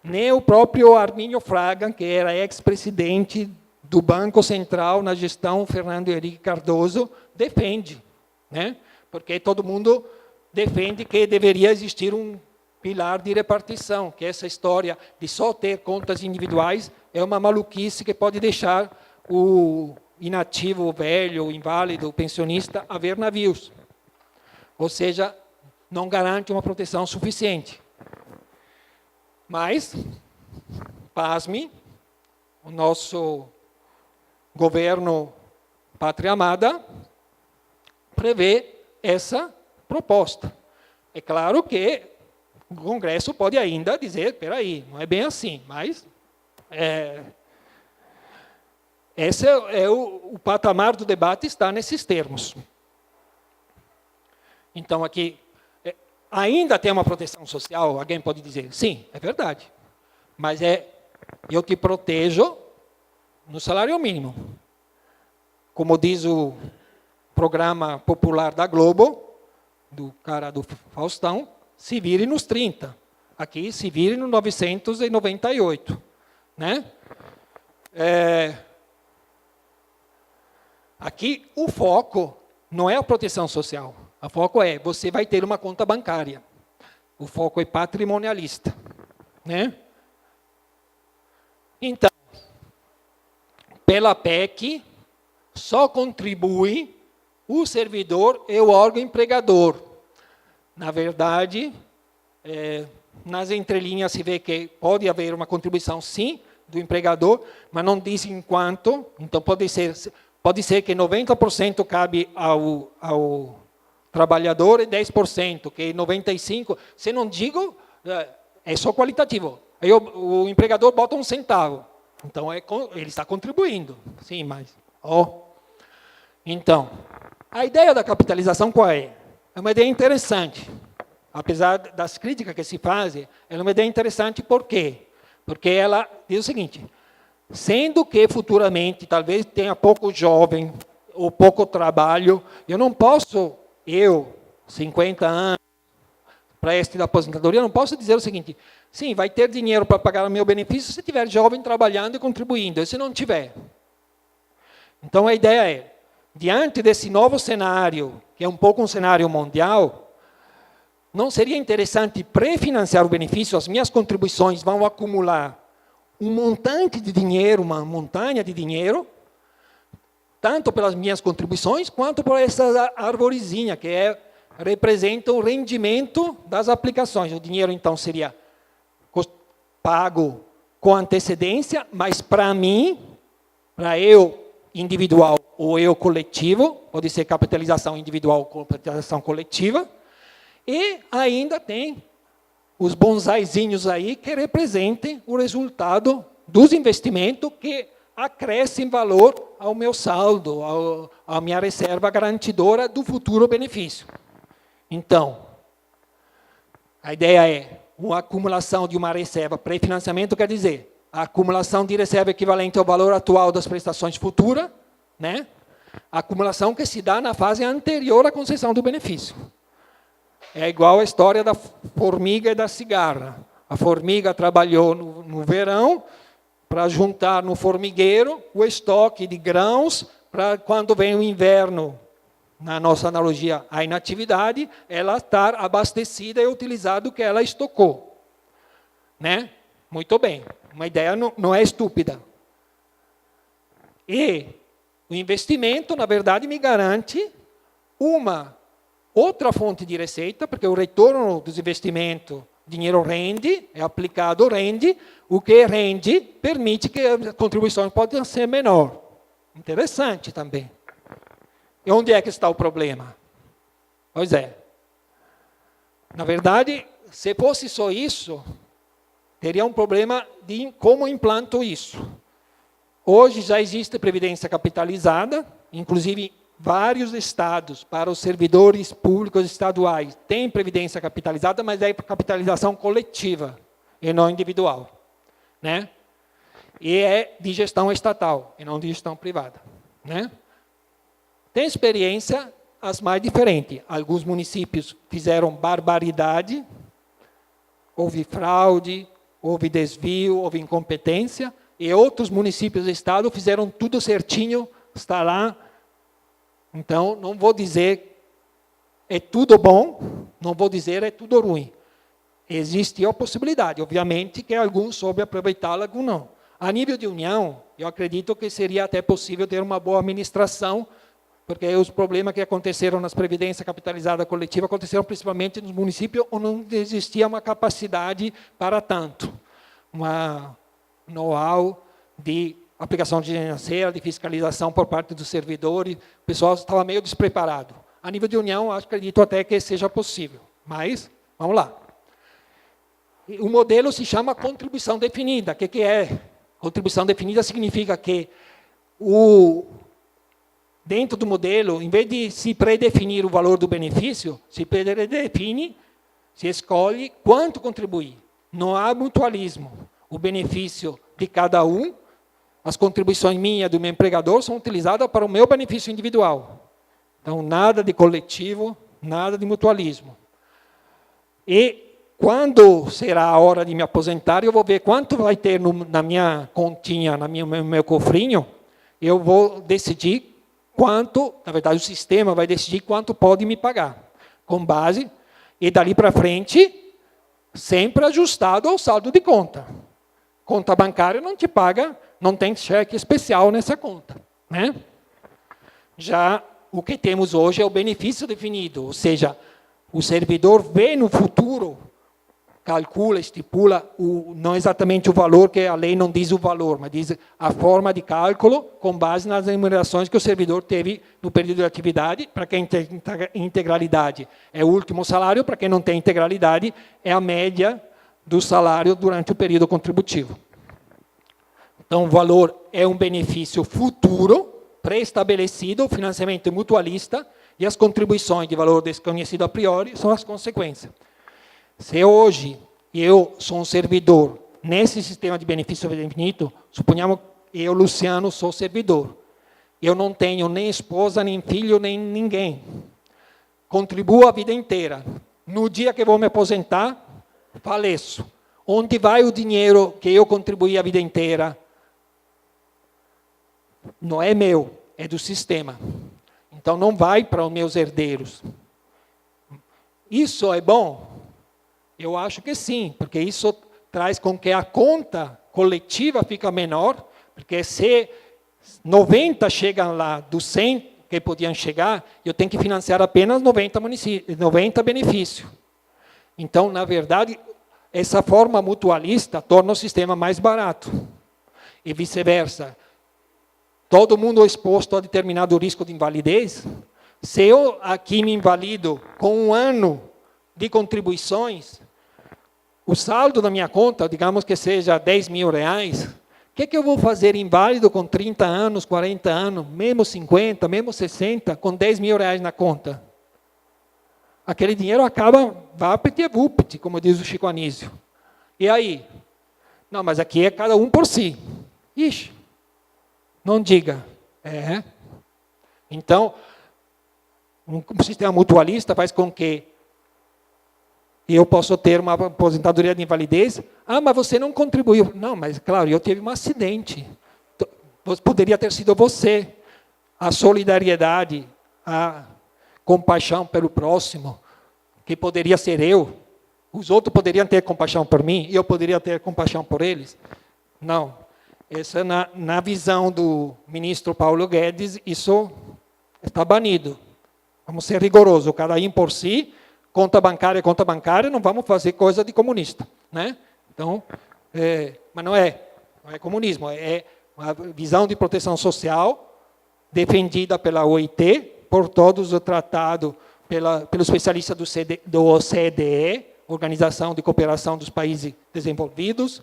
Speaker 4: nem o próprio Armínio Fraga, que era ex-presidente do Banco Central na gestão Fernando Henrique Cardoso, defende. Né? Porque todo mundo defende que deveria existir um pilar de repartição, que essa história de só ter contas individuais é uma maluquice que pode deixar o inativo, o velho, o inválido, o pensionista a ver navios. Ou seja, não garante uma proteção suficiente. Mas, pasme, o nosso governo Pátria Amada prevê essa proposta. É claro que o Congresso pode ainda dizer, espera aí, não é bem assim, mas esse é o patamar do debate, está nesses termos. Então, aqui, ainda tem uma proteção social? Alguém pode dizer, sim, é verdade. Mas eu te protejo no salário mínimo. Como diz o programa popular da Globo, do cara do Faustão, se vire nos 30. Aqui, se vire no 998. Né? Aqui, o foco não é a proteção social. O foco é, você vai ter uma conta bancária. O foco é patrimonialista. Né? Então, pela PEC, só contribui o servidor e o órgão empregador. Na verdade, nas entrelinhas se vê que pode haver uma contribuição, sim, do empregador, mas não diz em quanto. Então, pode ser que 90% cabe ao trabalhador e 10%, que 95%. Se não digo, é só qualitativo. Aí o empregador bota 1 centavo. Então, ele está contribuindo. Sim, mas... Então, a ideia da capitalização qual é? É uma ideia interessante. Apesar das críticas que se fazem, ela é uma ideia interessante por quê? Porque ela diz o seguinte, sendo que futuramente talvez tenha pouco jovem ou pouco trabalho, eu não posso, 50 anos, preste da aposentadoria, eu não posso dizer o seguinte, sim, vai ter dinheiro para pagar o meu benefício se tiver jovem trabalhando e contribuindo, e se não tiver. Então, a ideia é, diante desse novo cenário, que é um pouco um cenário mundial, não seria interessante pré-financiar o benefício? As minhas contribuições vão acumular um montante de dinheiro, uma montanha de dinheiro, tanto pelas minhas contribuições, quanto por essa arvorezinha, que representa o rendimento das aplicações. O dinheiro, então, seria pago com antecedência, mas para mim, para eu individual ou eu coletivo, pode ser capitalização individual ou capitalização coletiva, e ainda tem os bonsaizinhos aí que representem o resultado dos investimentos que acrescem valor ao meu saldo, à minha reserva garantidora do futuro benefício. Então, a ideia é uma acumulação de uma reserva pré-financiamento, quer dizer, a acumulação de reserva equivalente ao valor atual das prestações futuras, né? A acumulação que se dá na fase anterior à concessão do benefício. É igual a história da formiga e da cigarra. A formiga trabalhou no verão para juntar no formigueiro o estoque de grãos para quando vem o inverno, na nossa analogia, a inatividade, ela estar abastecida e utilizar o que ela estocou. Né? Muito bem. Uma ideia não é estúpida. E o investimento, na verdade, me garante uma outra fonte de receita, porque o retorno dos investimentos, dinheiro rende, é aplicado, rende, o que rende permite que as contribuições possam ser menor. Interessante também. E onde é que está o problema? Pois é. Na verdade, se fosse só isso, teria um problema de como implanto isso. Hoje já existe previdência capitalizada, inclusive vários estados, para os servidores públicos estaduais, têm previdência capitalizada, mas é capitalização coletiva e não individual. Né? E é de gestão estatal e não de gestão privada. Né? Tem experiência as mais diferentes. Alguns municípios fizeram barbaridade, houve fraude, houve desvio, houve incompetência, e outros municípios do estado fizeram tudo certinho, está lá. Então, não vou dizer é tudo bom, não vou dizer é tudo ruim. Existe a possibilidade, obviamente, que alguns soube aproveitá-la, alguns não. A nível de união, eu acredito que seria até possível ter uma boa administração, porque os problemas que aconteceram nas previdências capitalizadas coletivas aconteceram principalmente nos municípios onde não existia uma capacidade para tanto. Uma know-how de aplicação financeira, de fiscalização por parte dos servidores, o pessoal estava meio despreparado. A nível de união, acredito até que seja possível. Mas, vamos lá. O modelo se chama contribuição definida. O que é? Contribuição definida significa que dentro do modelo, em vez de se predefinir o valor do benefício, se predefine, se escolhe quanto contribuir. Não há mutualismo. O benefício de cada um as contribuições minhas do meu empregador são utilizadas para o meu benefício individual. Então, nada de coletivo, nada de mutualismo. E quando será a hora de me aposentar, eu vou ver quanto vai ter na minha continha, no meu cofrinho, eu vou decidir quanto, na verdade o sistema vai decidir quanto pode me pagar, com base, e dali para frente, sempre ajustado ao saldo de conta. Conta bancária não te paga, não tem cheque especial nessa conta, né? Já o que temos hoje é o benefício definido, ou seja, o servidor vê no futuro, calcula, estipula, não exatamente o valor, que a lei não diz o valor, mas diz a forma de cálculo com base nas remunerações que o servidor teve no período de atividade. Para quem tem integralidade é o último salário, para quem não tem integralidade é a média do salário durante o período contributivo. Então, o valor é um benefício futuro, pré-estabelecido, o financiamento mutualista, e as contribuições de valor desconhecido a priori são as consequências. Se hoje eu sou um servidor nesse sistema de benefício definido, suponhamos que eu, Luciano, sou servidor. Eu não tenho nem esposa, nem filho, nem ninguém. Contribuo a vida inteira. No dia que vou me aposentar, faleço. Onde vai o dinheiro que eu contribuí a vida inteira? Não é meu, é do sistema. Então, não vai para os meus herdeiros. Isso é bom? Eu acho que sim, porque isso traz com que a conta coletiva fica menor, porque se 90 chegam lá dos 100 que podiam chegar, eu tenho que financiar apenas 90 benefícios. Então, na verdade, essa forma mutualista torna o sistema mais barato. E vice-versa. Todo mundo é exposto a determinado risco de invalidez. Se eu aqui me invalido com 1 ano de contribuições, o saldo da minha conta, digamos que seja 10 mil reais, o que eu vou fazer inválido com 30 anos, 40 anos, mesmo 50, mesmo 60, com 10 mil reais na conta? Aquele dinheiro acaba, vapt-vupt, como diz o Chico Anísio. E aí? Não, mas aqui é cada um por si. Ixi, não diga. Então, um sistema mutualista faz com que eu possa ter uma aposentadoria de invalidez. Ah, mas você não contribuiu. Não, mas claro, eu tive um acidente. Poderia ter sido você. A solidariedade, a compaixão pelo próximo, que poderia ser eu. Os outros poderiam ter compaixão por mim e eu poderia ter compaixão por eles. Não. Essa, na visão do ministro Paulo Guedes, isso está banido. Vamos ser rigorosos, cada um por si, conta bancária, não vamos fazer coisa de comunista, né? Então, mas não é comunismo, é uma visão de proteção social defendida pela OIT, por todos o tratado pelo especialista do OCDE, Organização de Cooperação dos Países Desenvolvidos.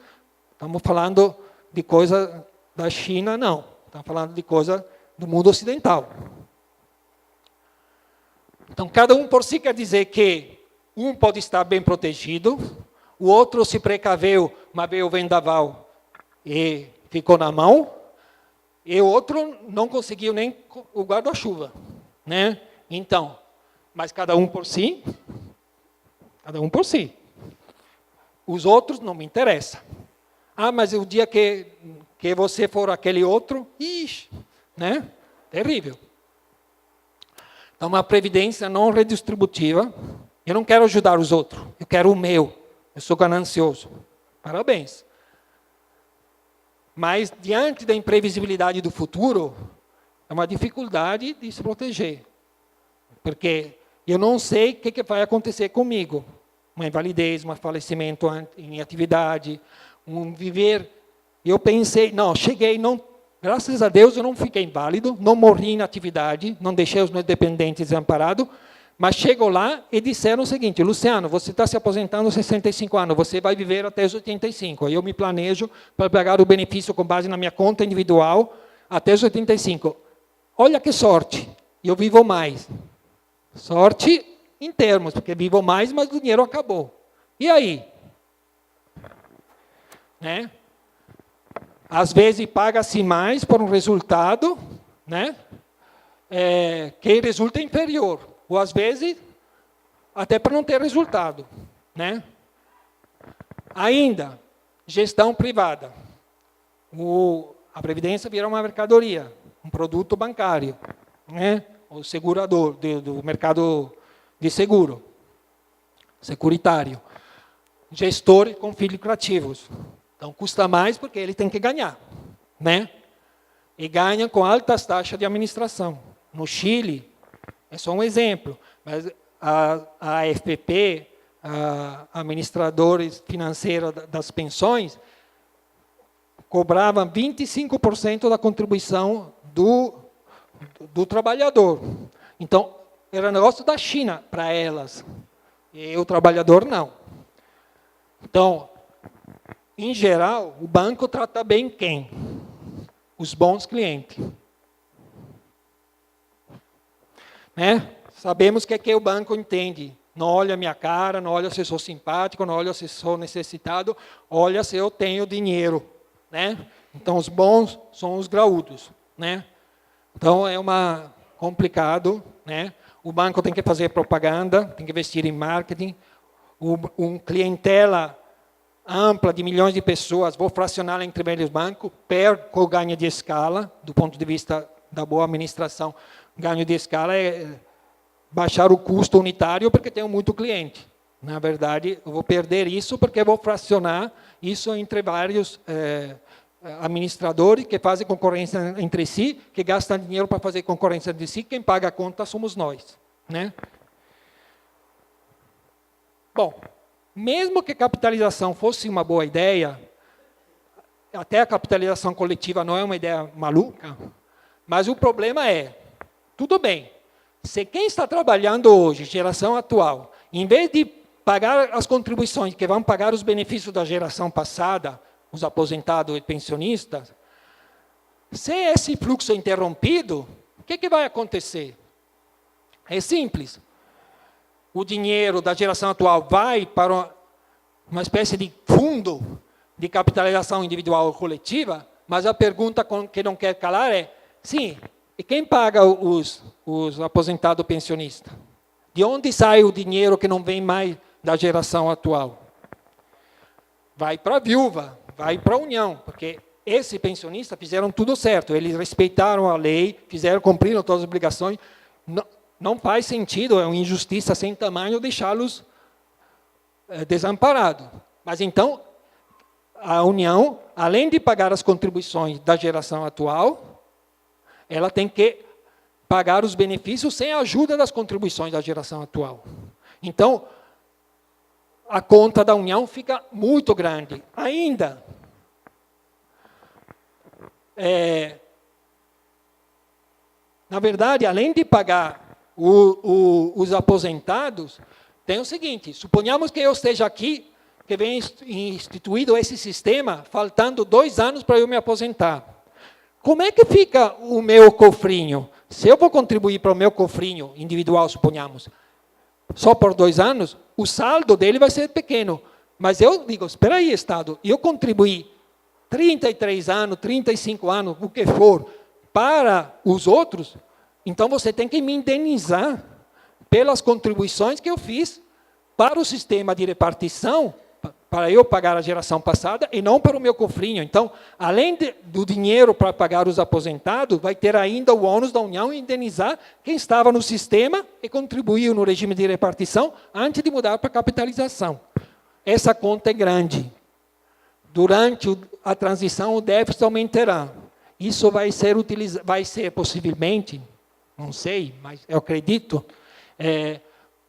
Speaker 4: Estamos falando de coisa da China, não. Estamos falando de coisa do mundo ocidental. Então, cada um por si quer dizer que um pode estar bem protegido, o outro se precaveu, mas veio o vendaval e ficou na mão, e o outro não conseguiu nem o guarda-chuva, né? Então, mas cada um por si, cada um por si. Os outros não me interessam. Ah, mas o dia que você for aquele outro, ixi, né? Terrível. Então, uma previdência não redistributiva. Eu não quero ajudar os outros, eu quero o meu. Eu sou ganancioso. Parabéns. Mas, diante da imprevisibilidade do futuro, é uma dificuldade de se proteger. Porque eu não sei o que vai acontecer comigo. Uma invalidez, um falecimento em atividade, um viver. Eu pensei, não, cheguei, não, graças a Deus eu não fiquei inválido, não morri em atividade, não deixei os meus dependentes desamparados, mas chegou lá e disseram o seguinte: Luciano, você está se aposentando aos 65 anos, você vai viver até os 85. Aí eu me planejo para pegar o benefício com base na minha conta individual até os 85. Olha que sorte, eu vivo mais. Sorte em termos, porque vivo mais, mas o dinheiro acabou. E aí? Né? Às vezes paga-se mais por um resultado, né, que resulta inferior, ou às vezes até para não ter resultado, né? Ainda, gestão privada. A previdência vira uma mercadoria, um produto bancário, né? O segurador do mercado de seguro, securitário. Gestor com fins lucrativos. Então, custa mais porque ele tem que ganhar, né? E ganha com altas taxas de administração. No Chile, é só um exemplo, mas a AFPP, administradores financeiros das pensões, cobravam 25% da contribuição do trabalhador. Então, era negócio da China para elas, e o trabalhador não. Então, em geral, o banco trata bem quem? Os bons clientes. Né? Sabemos que o banco entende. Não olha a minha cara, não olha se eu sou simpático, não olha se eu sou necessitado, olha se eu tenho dinheiro. Né? Então, os bons são os graúdos. Né? Então, é complicado. Né? O banco tem que fazer propaganda, tem que investir em marketing. Clientela ampla de milhões de pessoas, vou fracionar entre vários bancos, perco o ganho de escala, do ponto de vista da boa administração. Ganho de escala é baixar o custo unitário porque tenho muito cliente. Na verdade, eu vou perder isso porque vou fracionar isso entre vários administradores que fazem concorrência entre si, que gastam dinheiro para fazer concorrência entre si, quem paga a conta somos nós. Né? Bom, mesmo que a capitalização fosse uma boa ideia, até a capitalização coletiva não é uma ideia maluca, mas o problema é, tudo bem, se quem está trabalhando hoje, geração atual, em vez de pagar as contribuições que vão pagar os benefícios da geração passada, os aposentados e pensionistas, se esse fluxo é interrompido, o que vai acontecer? É simples. O dinheiro da geração atual vai para uma espécie de fundo de capitalização individual ou coletiva, mas a pergunta que não quer calar é, sim, e quem paga os aposentados pensionistas? De onde sai o dinheiro que não vem mais da geração atual? Vai para a viúva, vai para a União, porque esses pensionistas fizeram tudo certo, eles respeitaram a lei, cumpriram todas as obrigações. Não faz sentido, é uma injustiça sem tamanho deixá-los desamparados. Mas então, a União, além de pagar as contribuições da geração atual, ela tem que pagar os benefícios sem a ajuda das contribuições da geração atual. Então, a conta da União fica muito grande. Ainda, na verdade, além de pagar os aposentados, tem o seguinte, suponhamos que eu esteja aqui, que venha instituído esse sistema, faltando 2 anos para eu me aposentar. Como é que fica o meu cofrinho? Se eu vou contribuir para o meu cofrinho individual, suponhamos, só por 2 anos, o saldo dele vai ser pequeno. Mas eu digo, espera aí, Estado, eu contribuí 33 anos, 35 anos, o que for, para os outros, então você tem que me indenizar pelas contribuições que eu fiz para o sistema de repartição, para eu pagar a geração passada e não para o meu cofrinho. Então, além do dinheiro para pagar os aposentados, vai ter ainda o ônus da União indenizar quem estava no sistema e contribuiu no regime de repartição antes de mudar para a capitalização. Essa conta é grande. Durante a transição, o déficit aumentará. Isso vai ser possivelmente, não sei, mas eu acredito,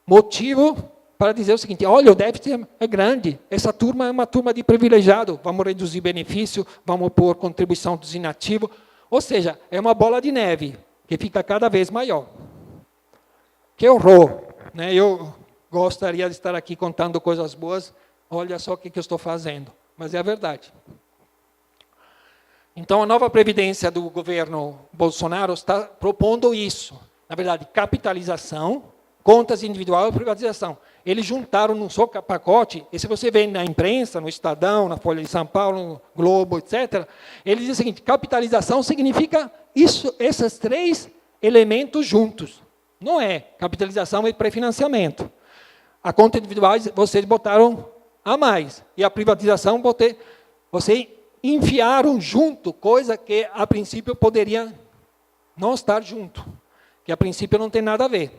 Speaker 4: motivo para dizer o seguinte, olha, o déficit é grande, essa turma é uma turma de privilegiado, vamos reduzir benefício, vamos pôr contribuição dos inativos, ou seja, é uma bola de neve, que fica cada vez maior. Que horror! Né? Eu gostaria de estar aqui contando coisas boas, olha só o que eu estou fazendo, mas é a verdade. Então, a nova previdência do governo Bolsonaro está propondo isso. Na verdade, capitalização contas individuais ou privatização. Eles juntaram num só pacote, e se você vê na imprensa, no Estadão, na Folha de São Paulo, no Globo, etc., eles dizem o seguinte: capitalização significa isso, esses três elementos juntos. Não é capitalização e pré-financiamento. A conta individual, vocês botaram a mais. E a privatização, vocês enfiaram junto, coisa que, a princípio, poderia não estar junto. Que, a princípio, não tem nada a ver.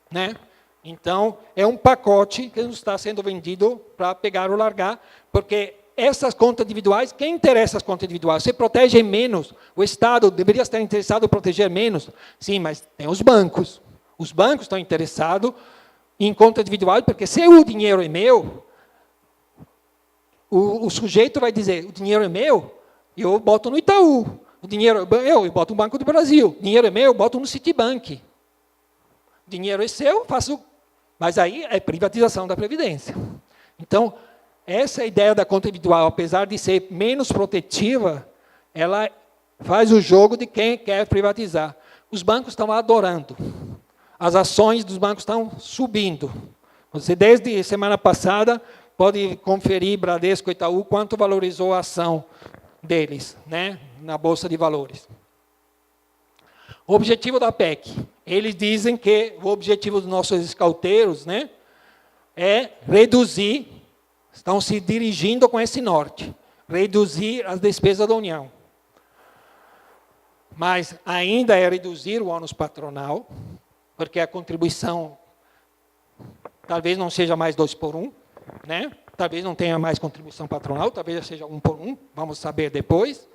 Speaker 4: Né? Então, é um pacote que não está sendo vendido para pegar ou largar, porque essas contas individuais, quem interessa as contas individuais? Você protege menos, o Estado deveria estar interessado em proteger menos. Sim, mas tem os bancos. Os bancos estão interessados em conta individual, porque se o dinheiro é meu, o sujeito vai dizer, o dinheiro é meu, eu boto no Itaú. O dinheiro é meu, eu boto no Banco do Brasil. O dinheiro é meu, eu boto no Citibank. O dinheiro é seu, faço... Mas aí é privatização da Previdência. Então, essa ideia da conta individual, apesar de ser menos protetiva, ela faz o jogo de quem quer privatizar. Os bancos estão adorando. As ações dos bancos estão subindo. Você, desde semana passada, pode conferir, Bradesco e Itaú, quanto valorizou a ação deles, né, na Bolsa de Valores. O objetivo da PEC. Eles dizem que o objetivo dos nossos escalteiros, né, é reduzir, estão se dirigindo com esse norte, reduzir as despesas da União. Mas ainda é reduzir o ônus patronal, porque a contribuição talvez não seja mais 2 por 1, né? Talvez não tenha mais contribuição patronal, talvez seja 1 por 1, vamos saber depois.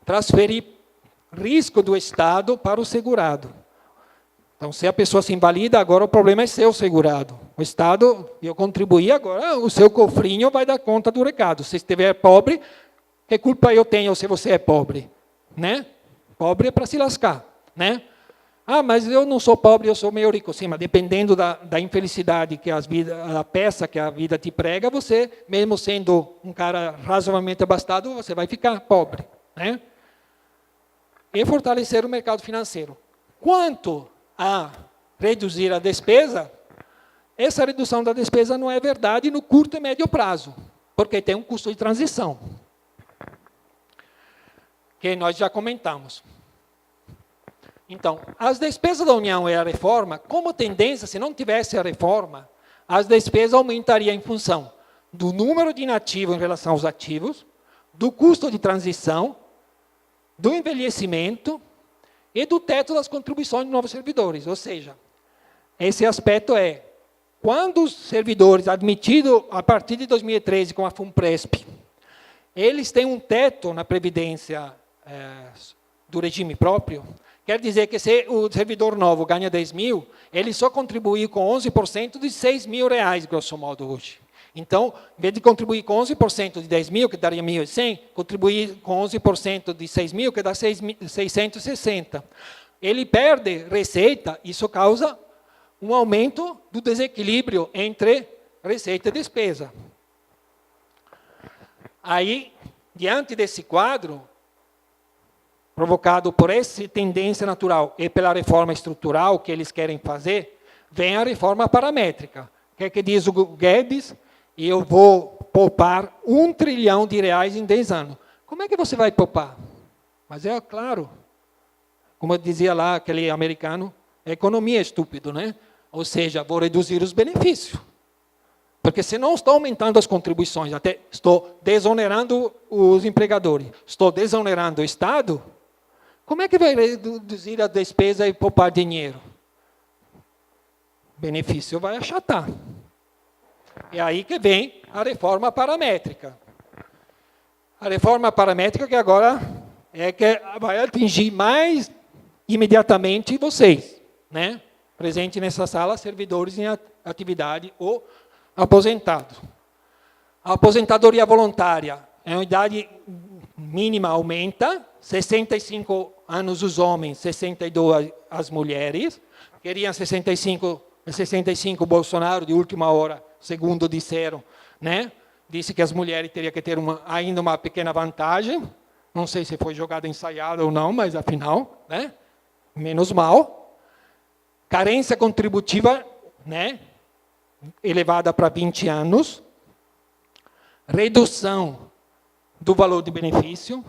Speaker 4: Transferir risco do Estado para o segurado. Então, se a pessoa se invalida, agora o problema é seu segurado. O Estado, eu contribuí, agora o seu cofrinho vai dar conta do recado. Se estiver pobre, que culpa eu tenho se você é pobre? Né? Pobre é para se lascar. Né? Ah, mas eu não sou pobre, eu sou meio rico. Sim, mas dependendo da infelicidade, que a peça que a vida te prega, você, mesmo sendo um cara razoavelmente abastado, você vai ficar pobre. Né? E fortalecer o mercado financeiro. Quanto a reduzir a despesa, essa redução da despesa não é verdade no curto e médio prazo, porque tem um custo de transição, que nós já comentamos. Então, as despesas da União e a reforma, como tendência, se não tivesse a reforma, as despesas aumentariam em função do número de inativos em relação aos ativos, do custo de transição, do envelhecimento e do teto das contribuições de novos servidores. Ou seja, esse aspecto é, quando os servidores admitidos a partir de 2013 com a FUNPRESP, eles têm um teto na Previdência do regime próprio, quer dizer que se o servidor novo ganha 10 mil, ele só contribuiu com 11% de 6 mil reais, grosso modo, hoje. Então, em vez de contribuir com 11% de 10 mil, que daria 1.100, contribuir com 11% de 6 mil, que dá 660. Ele perde receita, isso causa um aumento do desequilíbrio entre receita e despesa. Aí, diante desse quadro, provocado por essa tendência natural e pela reforma estrutural que eles querem fazer, vem a reforma paramétrica. O que é que diz o Guedes? E eu vou poupar R$1 trilhão em 10 anos. Como é que você vai poupar? Mas é claro, como dizia lá aquele americano, a economia é estúpido, né? Ou seja, vou reduzir os benefícios. Porque se não estou aumentando as contribuições, até estou desonerando os empregadores, estou desonerando o Estado, como é que vai reduzir a despesa e poupar dinheiro? O benefício vai achatar. É aí que vem a reforma paramétrica. A reforma paramétrica que agora é que vai atingir mais imediatamente vocês, né? Presente nessa sala, servidores em atividade ou aposentados. A aposentadoria voluntária, a idade mínima aumenta, 65 anos os homens, 62 as mulheres. Queriam 65 Bolsonaro, de última hora, segundo disseram, né? Disse que as mulheres teriam que ter ainda uma pequena vantagem. Não sei se foi jogada ensaiada ou não, mas afinal, né? Menos mal. Carência contributiva, né, elevada para 20 anos. Redução do valor de benefício.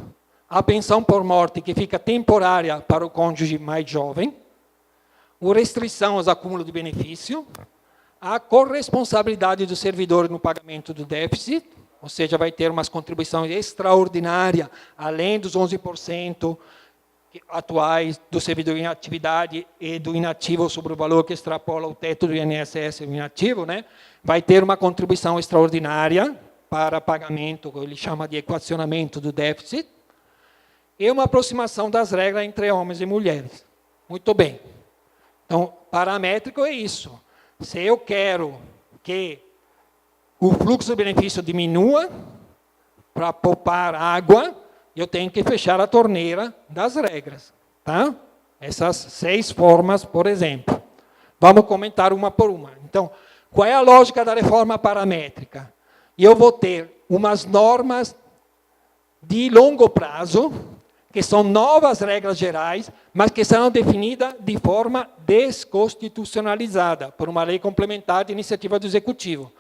Speaker 4: A pensão por morte, que fica temporária para o cônjuge mais jovem. A restrição aos acúmulos de benefício. A corresponsabilidade do servidor no pagamento do déficit, ou seja, vai ter umas contribuições extraordinárias, além dos 11% atuais do servidor em atividade e do inativo sobre o valor que extrapola o teto do INSS do inativo, né? Vai ter uma contribuição extraordinária para pagamento, que ele chama de equacionamento do déficit, e uma aproximação das regras entre homens e mulheres. Muito bem. Então, paramétrico é isso. Se eu quero que o fluxo de benefício diminua, para poupar água, eu tenho que fechar a torneira das regras. Tá? Essas 6 formas, por exemplo. Vamos comentar uma por uma. Então, qual é a lógica da reforma paramétrica? Eu vou ter umas normas de longo prazo, que são novas regras gerais, mas que serão definidas de forma desconstitucionalizada, por uma lei complementar de iniciativa do Executivo.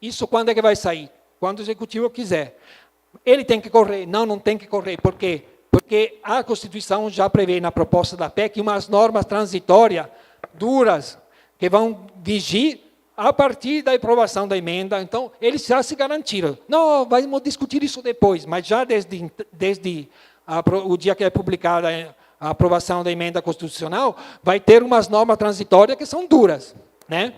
Speaker 4: Isso quando é que vai sair? Quando o Executivo quiser. Ele tem que correr? Não, não tem que correr. Por quê? Porque a Constituição já prevê na proposta da PEC umas normas transitórias duras, que vão vigir a partir da aprovação da emenda. Então, eles já se garantiram. Não, vamos discutir isso depois, mas já desde o dia que é publicada a aprovação da emenda constitucional, vai ter umas normas transitórias que são duras, né?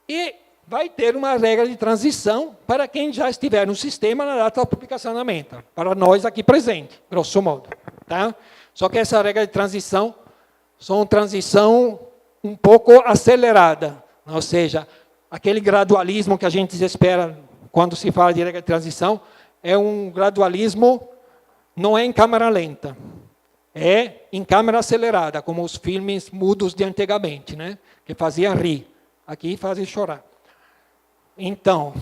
Speaker 4: E vai ter uma regra de transição para quem já estiver no sistema na data da publicação da emenda, para nós aqui presentes, grosso modo. Tá? Só que essa regra de transição são transição um pouco acelerada, ou seja, aquele gradualismo que a gente espera quando se fala de regra de transição é um gradualismo, não é em câmera lenta, é em câmera acelerada, como os filmes mudos de antigamente, né? Que faziam rir, aqui fazem chorar. Então,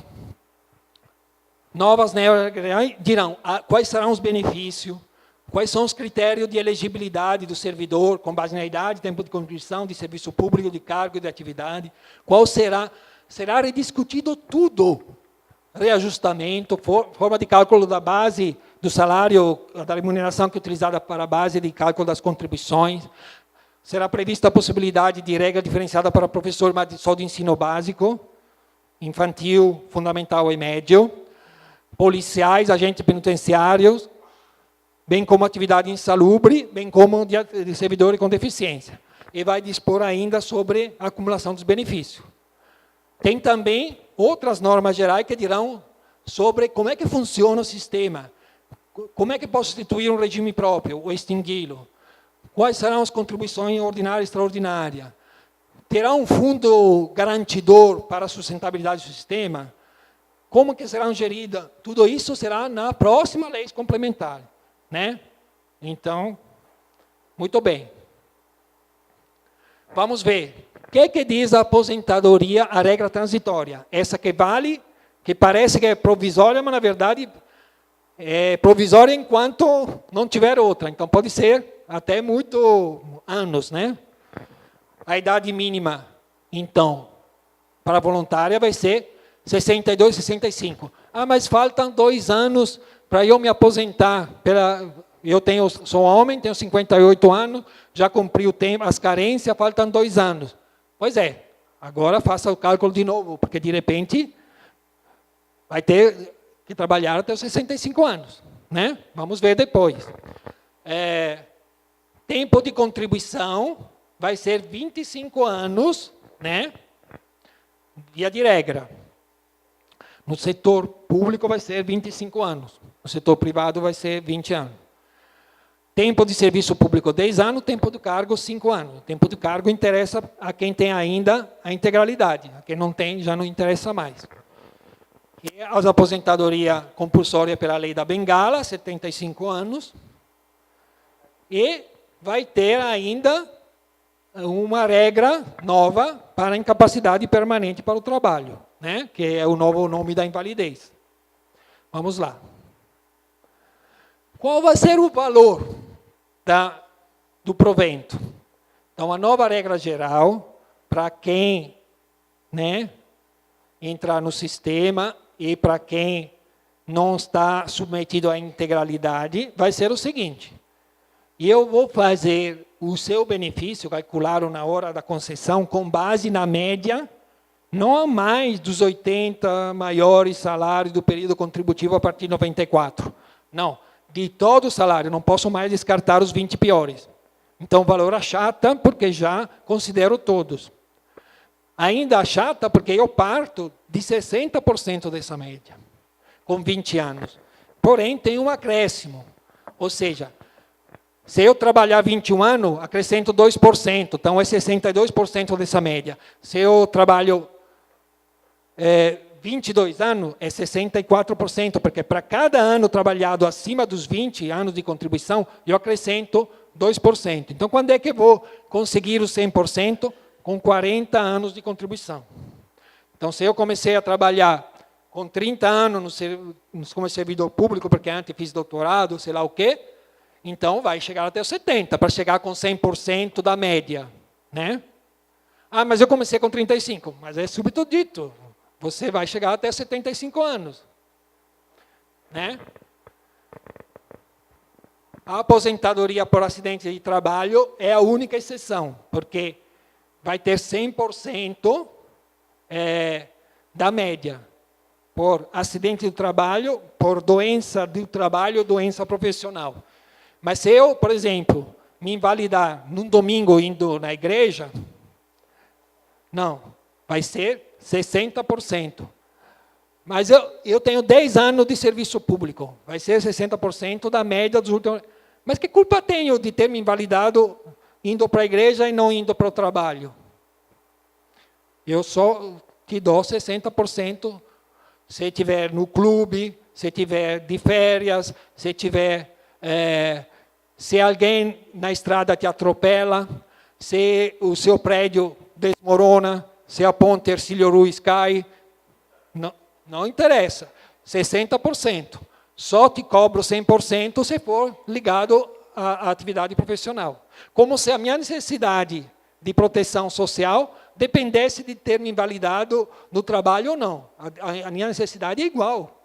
Speaker 4: novas regras dirão quais serão os benefícios, quais são os critérios de elegibilidade do servidor, com base na idade, tempo de contribuição, de serviço público, de cargo e de atividade, qual será rediscutido tudo, reajustamento, forma de cálculo da base do salário, da remuneração que é utilizada para a base de cálculo das contribuições, será prevista a possibilidade de regra diferenciada para professor só de ensino básico, infantil, fundamental e médio, policiais, agentes penitenciários, bem como atividade insalubre, bem como de servidores com deficiência. E vai dispor ainda sobre a acumulação dos benefícios. Tem também outras normas gerais que dirão sobre como é que funciona o sistema, como é que posso instituir um regime próprio ou extingui-lo, quais serão as contribuições ordinárias e extraordinárias, terá um fundo garantidor para a sustentabilidade do sistema, como que serão geridas, tudo isso será na próxima lei complementar, né? Então, muito bem. Vamos ver. O que diz a aposentadoria, a regra transitória? Essa que vale, que parece que é provisória, mas na verdade é provisória enquanto não tiver outra. Então pode ser até muitos anos, né? A idade mínima, então, para a voluntária vai ser 62, 65. Ah, mas faltam 2 anos para eu me aposentar. Sou homem, tenho 58 anos, já cumpri o tempo, as carências, faltam 2 anos. Pois é, agora faça o cálculo de novo, porque de repente vai ter que trabalhar até os 65 anos. Né? Vamos ver depois. Tempo de contribuição vai ser 25 anos, né? Via de regra. No setor público vai ser 25 anos. No setor privado vai ser 20 anos. Tempo de serviço público, 10 anos. Tempo de cargo, 5 anos. Tempo de cargo interessa a quem tem ainda a integralidade. A quem não tem, já não interessa mais. E as aposentadoria compulsória pela lei da Bengala, 75 anos. E vai ter ainda uma regra nova para a incapacidade permanente para o trabalho, né? Que é o novo nome da invalidez. Vamos lá. Qual vai ser o valor do provento? Então, a nova regra geral para quem, né, entrar no sistema e para quem não está submetido à integralidade, vai ser o seguinte: eu vou fazer o seu benefício, calculado na hora da concessão, com base na média, não há mais dos 80 maiores salários do período contributivo a partir de 94. Não, de todo o salário, não posso mais descartar os 20 piores. Então, o valor achata, porque já considero todos. Ainda achata, porque eu parto de 60% dessa média, com 20 anos. Porém, tem um acréscimo. Ou seja, se eu trabalhar 21 anos, acrescento 2%, então é 62% dessa média. Se eu trabalho 22 anos, é 64%, porque para cada ano trabalhado acima dos 20 anos de contribuição, eu acrescento 2%. Então, quando é que eu vou conseguir os 100%? Com 40 anos de contribuição. Então, se eu comecei a trabalhar com 30 anos como servidor público, porque antes fiz doutorado, sei lá o quê, então vai chegar até os 70, para chegar com 100% da média. Né? Ah, mas eu comecei com 35, mas é súbito dito. Você vai chegar até 75 anos. Né? A aposentadoria por acidente de trabalho é a única exceção, porque vai ter 100% da média por acidente do trabalho, por doença do trabalho, doença profissional. Mas se eu, por exemplo, me invalidar num domingo indo na igreja, não, vai ser 60%. Mas eu tenho 10 anos de serviço público, vai ser 60% da média dos últimos... Mas que culpa tenho de ter me invalidado indo para a igreja e não indo para o trabalho? Eu só te dou 60% se estiver no clube, se estiver de férias, se estiver... se alguém na estrada te atropela, se o seu prédio desmorona, se a ponte Hercílio Ruiz cai, não interessa, 60%. Só te cobro 100% se for ligado à atividade profissional. Como se a minha necessidade de proteção social dependesse de ter me invalidado no trabalho ou não. A minha necessidade é igual.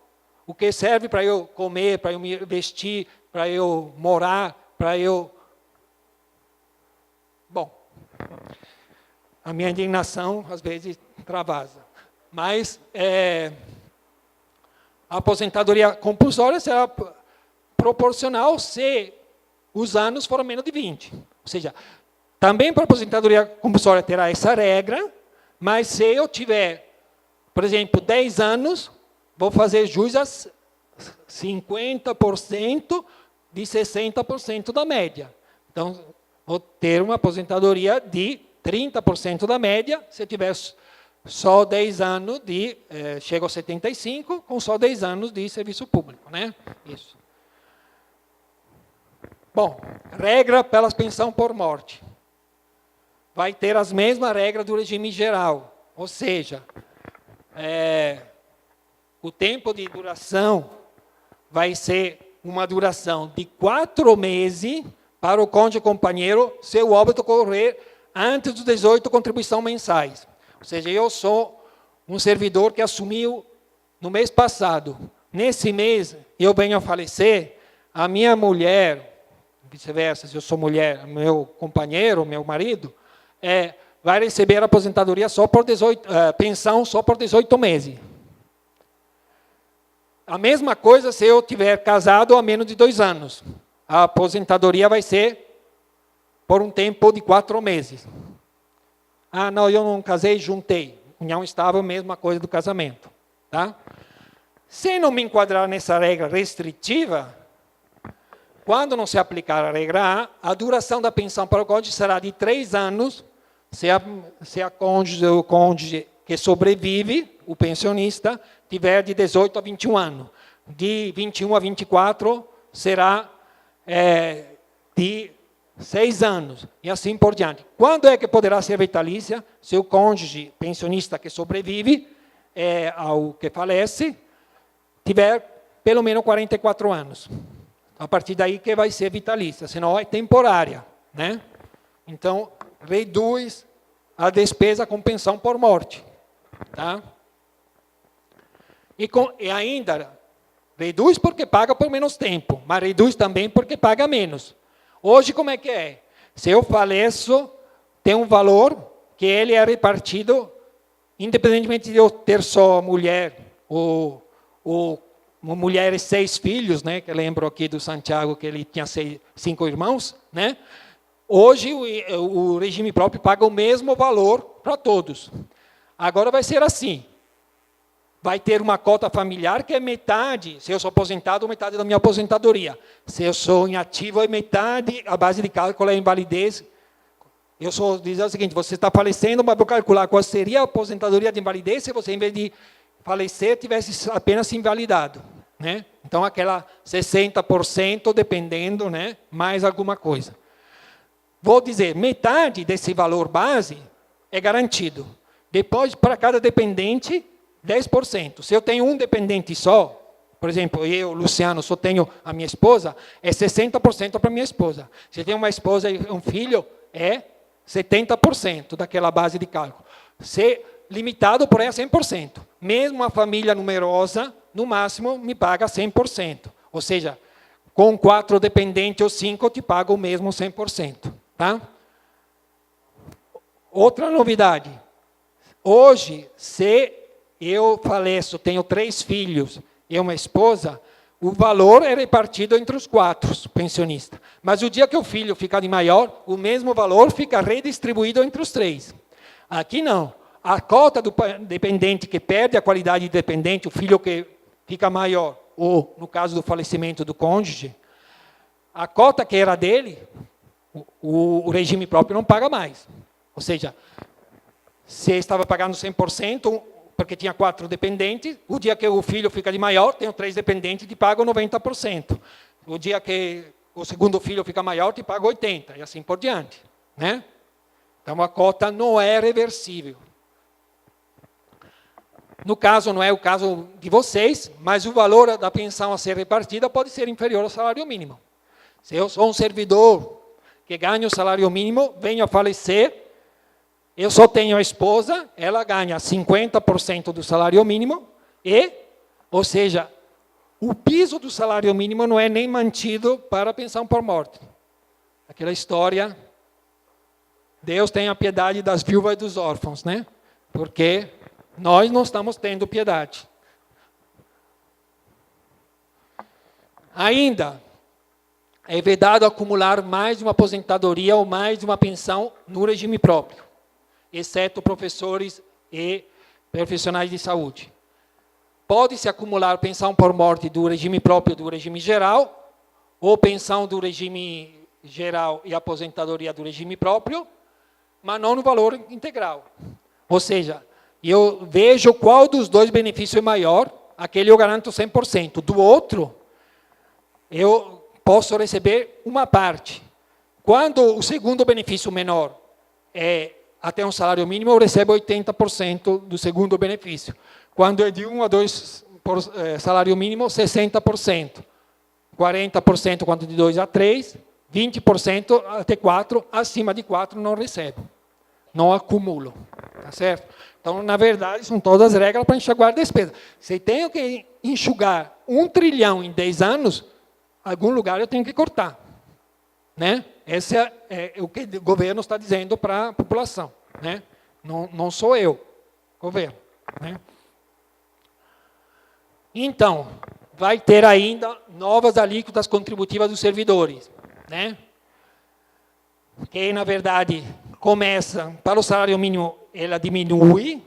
Speaker 4: O que serve para eu comer, para eu me vestir, para eu morar, para eu... Bom, a minha indignação, às vezes, travasa. Mas a aposentadoria compulsória será proporcional se os anos forem menos de 20. Ou seja, também para a aposentadoria compulsória terá essa regra, mas se eu tiver, por exemplo, 10 anos, vou fazer jus a 50% de 60% da média. Então, vou ter uma aposentadoria de 30% da média, se eu tiver só 10 anos de... chego a 75, com só 10 anos de serviço público. Né? Isso. Bom, regra pelas pensão por morte. Vai ter as mesmas regras do regime geral. Ou seja, o tempo de duração vai ser uma duração de 4 meses para o cônjuge companheiro se o óbito ocorrer antes dos 18 contribuições mensais. Ou seja, eu sou um servidor que assumiu no mês passado. Nesse mês, eu venho a falecer, a minha mulher, vice-versa, se eu sou mulher, meu companheiro, meu marido, vai receber a aposentadoria só por 18, pensão só por 18 meses. A mesma coisa se eu tiver casado há menos de 2 anos. A aposentadoria vai ser por um tempo de 4 meses. Ah, não, eu não casei, juntei. União estável, mesma coisa do casamento. Tá? Se não me enquadrar nessa regra restritiva, quando não se aplicar a regra A, a duração da pensão para o cônjuge será de 3 anos, se o cônjuge que sobrevive, o pensionista, tiver de 18 a 21 anos. De 21 a 24 será de 6 anos, e assim por diante. Quando é que poderá ser vitalícia? Se o cônjuge pensionista que sobrevive ao que falece, tiver pelo menos 44 anos. A partir daí que vai ser vitalícia, senão é temporária. Né? Então, reduz a despesa com pensão por morte. Tá? E ainda, reduz porque paga por menos tempo, mas reduz também porque paga menos. Hoje, como é que é? Se eu faleço, tem um valor que ele é repartido, independentemente de eu ter só mulher, ou mulher e 6 filhos, né? Que eu lembro aqui do Santiago, que ele tinha 5 irmãos, né? Hoje, o regime próprio paga o mesmo valor para todos. Agora vai ser assim. Vai ter uma cota familiar que é metade, se eu sou aposentado, metade da minha aposentadoria. Se eu sou inativo, é metade, a base de cálculo é a invalidez. Eu sou dizer o seguinte, você está falecendo, mas vou calcular qual seria a aposentadoria de invalidez se você, em vez de falecer, tivesse apenas invalidado. Né? Então, aquela 60%, dependendo, né? Mais alguma coisa. Vou dizer, metade desse valor base é garantido. Depois, para cada dependente, 10%. Se eu tenho um dependente só, por exemplo, eu, Luciano, só tenho a minha esposa, é 60% para minha esposa. Se eu tenho uma esposa e um filho, é 70% daquela base de cálculo. Se limitado, porém, a 100%. Mesmo a família numerosa, no máximo, me paga 100%. Ou seja, com 4 dependentes ou 5, eu te pago o mesmo 100%. Tá? Outra novidade. Hoje, se eu faleço, tenho 3 filhos e uma esposa, o valor é repartido entre os 4 pensionistas. Mas o dia que o filho ficar de maior, o mesmo valor fica redistribuído entre os 3. Aqui não. A cota do dependente que perde a qualidade de dependente, o filho que fica maior, ou no caso do falecimento do cônjuge, a cota que era dele, o regime próprio não paga mais. Ou seja, se estava pagando 100%, porque tinha 4 dependentes, o dia que o filho fica de maior, tenho 3 dependentes, te pago 90%. O dia que o segundo filho fica maior, te pago 80%, e assim por diante. Né? Então, a cota não é reversível. No caso, não é o caso de vocês, mas o valor da pensão a ser repartida pode ser inferior ao salário mínimo. Se eu sou um servidor que ganha o salário mínimo, venho a falecer, eu só tenho a esposa, ela ganha 50% do salário mínimo, ou seja, o piso do salário mínimo não é nem mantido para a pensão por morte. Aquela história, Deus tenha piedade das viúvas e dos órfãos, né? Porque nós não estamos tendo piedade. Ainda, é vedado acumular mais de uma aposentadoria ou mais de uma pensão no regime próprio, exceto professores e profissionais de saúde. Pode-se acumular pensão por morte do regime próprio do regime geral, ou pensão do regime geral e aposentadoria do regime próprio, mas não no valor integral. Ou seja, eu vejo qual dos 2 benefícios é maior, aquele eu garanto 100%. Do outro, eu posso receber uma parte. Quando o segundo benefício menor é até um salário mínimo, eu recebo 80% do segundo benefício. Quando é de 1 a 2 salário mínimo, 60%. 40% quando de 2 a 3, 20% até 4, acima de 4 não recebo. Não acumulo. Tá certo? Então, na verdade, são todas as regras para enxugar a despesa. Se tenho que enxugar 1 trilhão em 10 anos, algum lugar eu tenho que cortar. Né? Esse é o que o governo está dizendo para a população. Né? Não sou eu, governo. Né? Então, vai ter ainda novas alíquotas contributivas dos servidores. Né? Que, na verdade, começa, para o salário mínimo, ela diminui,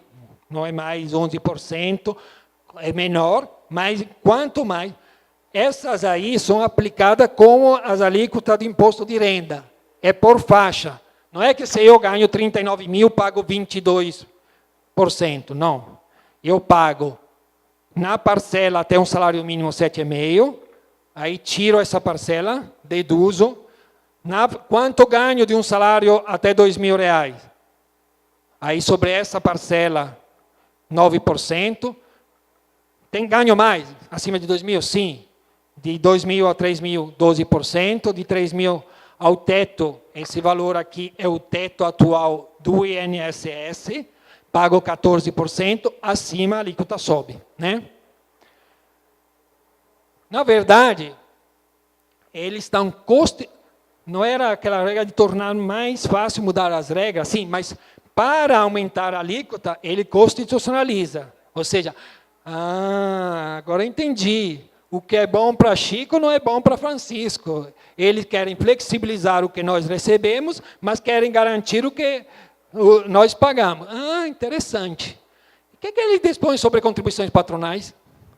Speaker 4: não é mais 11%, é menor, mas quanto mais, essas aí são aplicadas como as alíquotas do imposto de renda, é por faixa. Não é que se eu ganho 39 mil, pago 22%, não. Eu pago na parcela até um salário mínimo 7,5, aí tiro essa parcela, deduzo, quanto ganho de um salário até R$2.000? Aí, sobre essa parcela, 9%. Tem ganho mais? Acima de 2.000? Sim. De 2.000 a 3.000, 12%. De 3.000 ao teto, esse valor aqui é o teto atual do INSS, pago 14%, acima a alíquota sobe, né? Na verdade, eles estão não era aquela regra de tornar mais fácil mudar as regras, sim, mas para aumentar a alíquota, ele constitucionaliza. Ou seja, agora eu entendi. O que é bom para Chico não é bom para Francisco. Eles querem flexibilizar o que nós recebemos, mas querem garantir o que nós pagamos. Interessante. O que ele dispõe sobre contribuições patronais?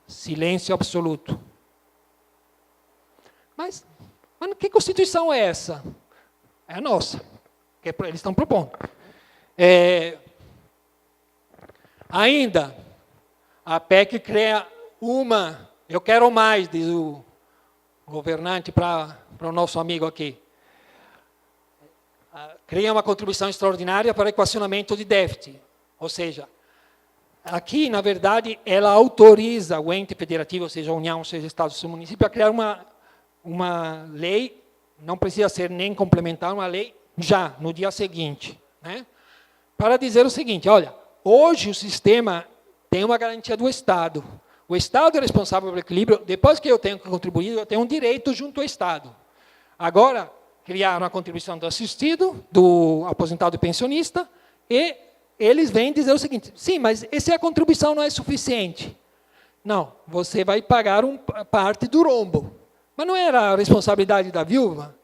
Speaker 4: Silêncio absoluto. Mas que Constituição é essa? É a nossa, que eles estão propondo. Ainda, a PEC cria eu quero mais, diz o governante para o nosso amigo aqui. Cria uma contribuição extraordinária para equacionamento de déficit. Ou seja, aqui, na verdade, ela autoriza o ente federativo, seja a União, seja o Estado, seja o município, a criar uma lei, não precisa ser nem complementar, uma lei já, no dia seguinte, né? Para dizer o seguinte, olha, hoje o sistema tem uma garantia do Estado. O Estado é responsável pelo equilíbrio, depois que eu tenho contribuído, eu tenho um direito junto ao Estado. Agora, criaram a contribuição do assistido, do aposentado e pensionista, e eles vêm dizer o seguinte, sim, mas essa contribuição não é suficiente. Não, você vai pagar parte do rombo. Mas não era a responsabilidade da viúva?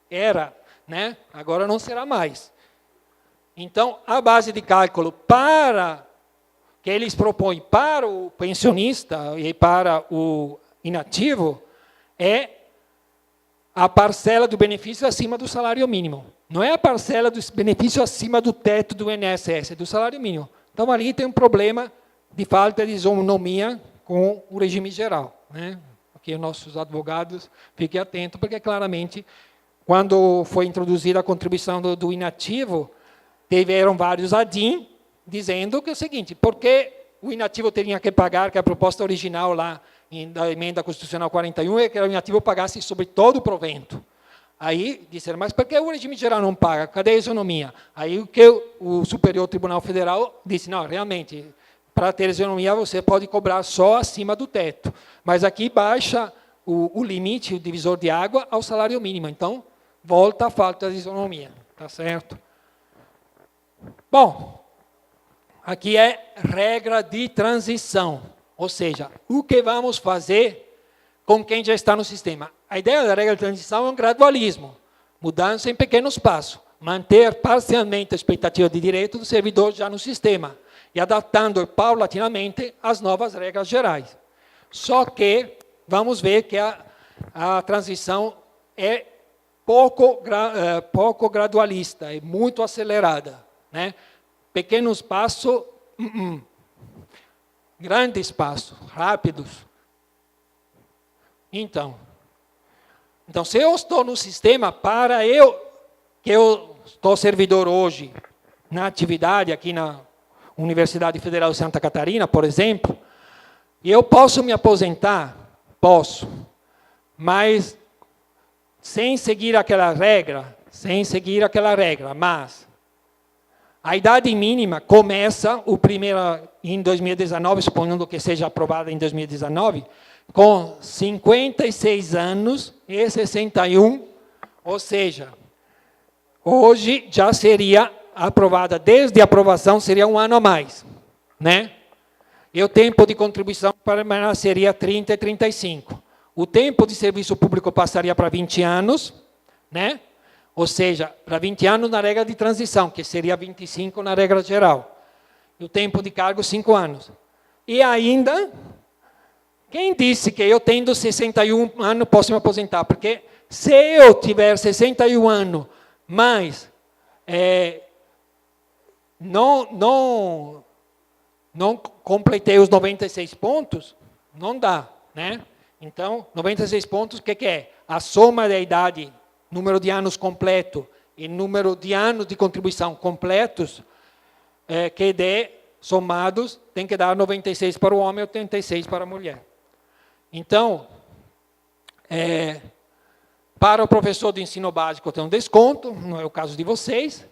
Speaker 4: Era, né? Agora não será mais. Então, a base de cálculo que eles propõem para o pensionista e para o inativo é a parcela do benefício acima do salário mínimo. Não é a parcela do benefício acima do teto do INSS, é do salário mínimo. Então, ali tem um problema de falta de isonomia com o regime geral, né? Aqui os nossos advogados fiquem atentos, porque claramente, quando foi introduzida a contribuição do inativo, tiveram vários ADIM dizendo que é o seguinte, porque o inativo teria que pagar, que a proposta original lá da emenda constitucional 41 é que o inativo pagasse sobre todo o provento. Aí disseram, mas por que o regime geral não paga? Cadê a isonomia? Aí o Superior Tribunal Federal disse, não, realmente, para ter isonomia você pode cobrar só acima do teto. Mas aqui baixa o limite, o divisor de água, ao salário mínimo. Então, volta a falta de isonomia. Tá certo? Bom, aqui é regra de transição. Ou seja, o que vamos fazer com quem já está no sistema? A ideia da regra de transição é um gradualismo. Mudança em pequenos passos. Manter parcialmente a expectativa de direito do servidor já no sistema. E adaptando paulatinamente as novas regras gerais. Só que vamos ver que a transição é pouco gradualista, é muito acelerada, né? Pequenos passos, grandes passos, rápidos. Então, se eu estou no sistema, que eu estou servidor hoje, na atividade aqui na Universidade Federal de Santa Catarina, por exemplo, e eu posso me aposentar? Posso. Mas sem seguir aquela regra, mas a idade mínima começa em 2019, supondo que seja aprovada em 2019, com 56 anos e 61, ou seja, hoje já seria aprovada, desde a aprovação seria um ano a mais, né? E o tempo de contribuição seria 30 e 35. O tempo de serviço público passaria para 20 anos, né? Ou seja, para 20 anos na regra de transição, que seria 25 na regra geral. E o tempo de cargo, 5 anos. E ainda, quem disse que eu tendo 61 anos posso me aposentar? Porque se eu tiver 61 anos, mas não completei os 96 pontos, não dá, né? Então, 96 pontos, o que é? A soma da idade, número de anos completo e número de anos de contribuição completos, que somados, tem que dar 96 para o homem e 86 para a mulher. Então, para o professor de ensino básico tem um desconto, não é o caso de vocês,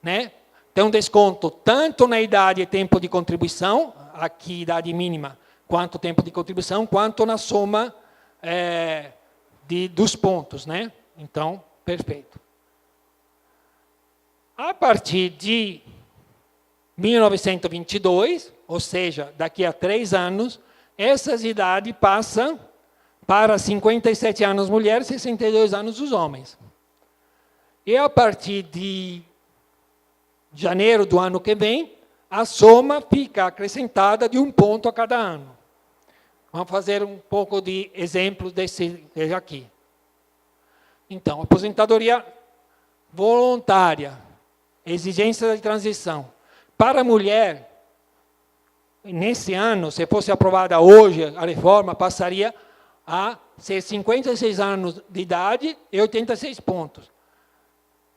Speaker 4: né? tem um desconto tanto na idade e tempo de contribuição, aqui idade mínima, quanto tempo de contribuição, quanto na soma dos pontos, né? Então, perfeito. A partir de 1922, ou seja, daqui a 3 anos, essas idades passam para 57 anos mulheres e 62 anos os homens. E a partir de janeiro do ano que vem, a soma fica acrescentada de 1 ponto a cada ano. Vamos fazer um pouco de exemplos desse aqui. Então, aposentadoria voluntária, exigência de transição. Para a mulher, nesse ano, se fosse aprovada hoje, a reforma passaria a ser 56 anos de idade e 86 pontos.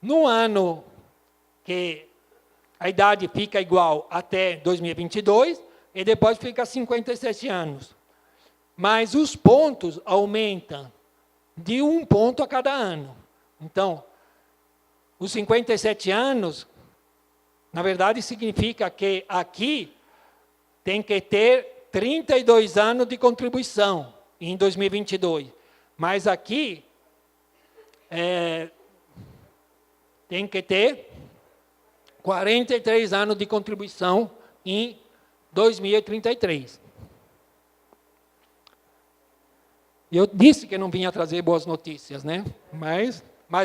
Speaker 4: No ano que a idade fica igual até 2022, e depois fica 57 anos. Mas os pontos aumentam de 1 ponto a cada ano. Então, os 57 anos, na verdade, significa que aqui tem que ter 32 anos de contribuição em 2022. Mas aqui tem que ter 43 anos de contribuição em 2033. Eu disse que não vinha trazer boas notícias, né? Mas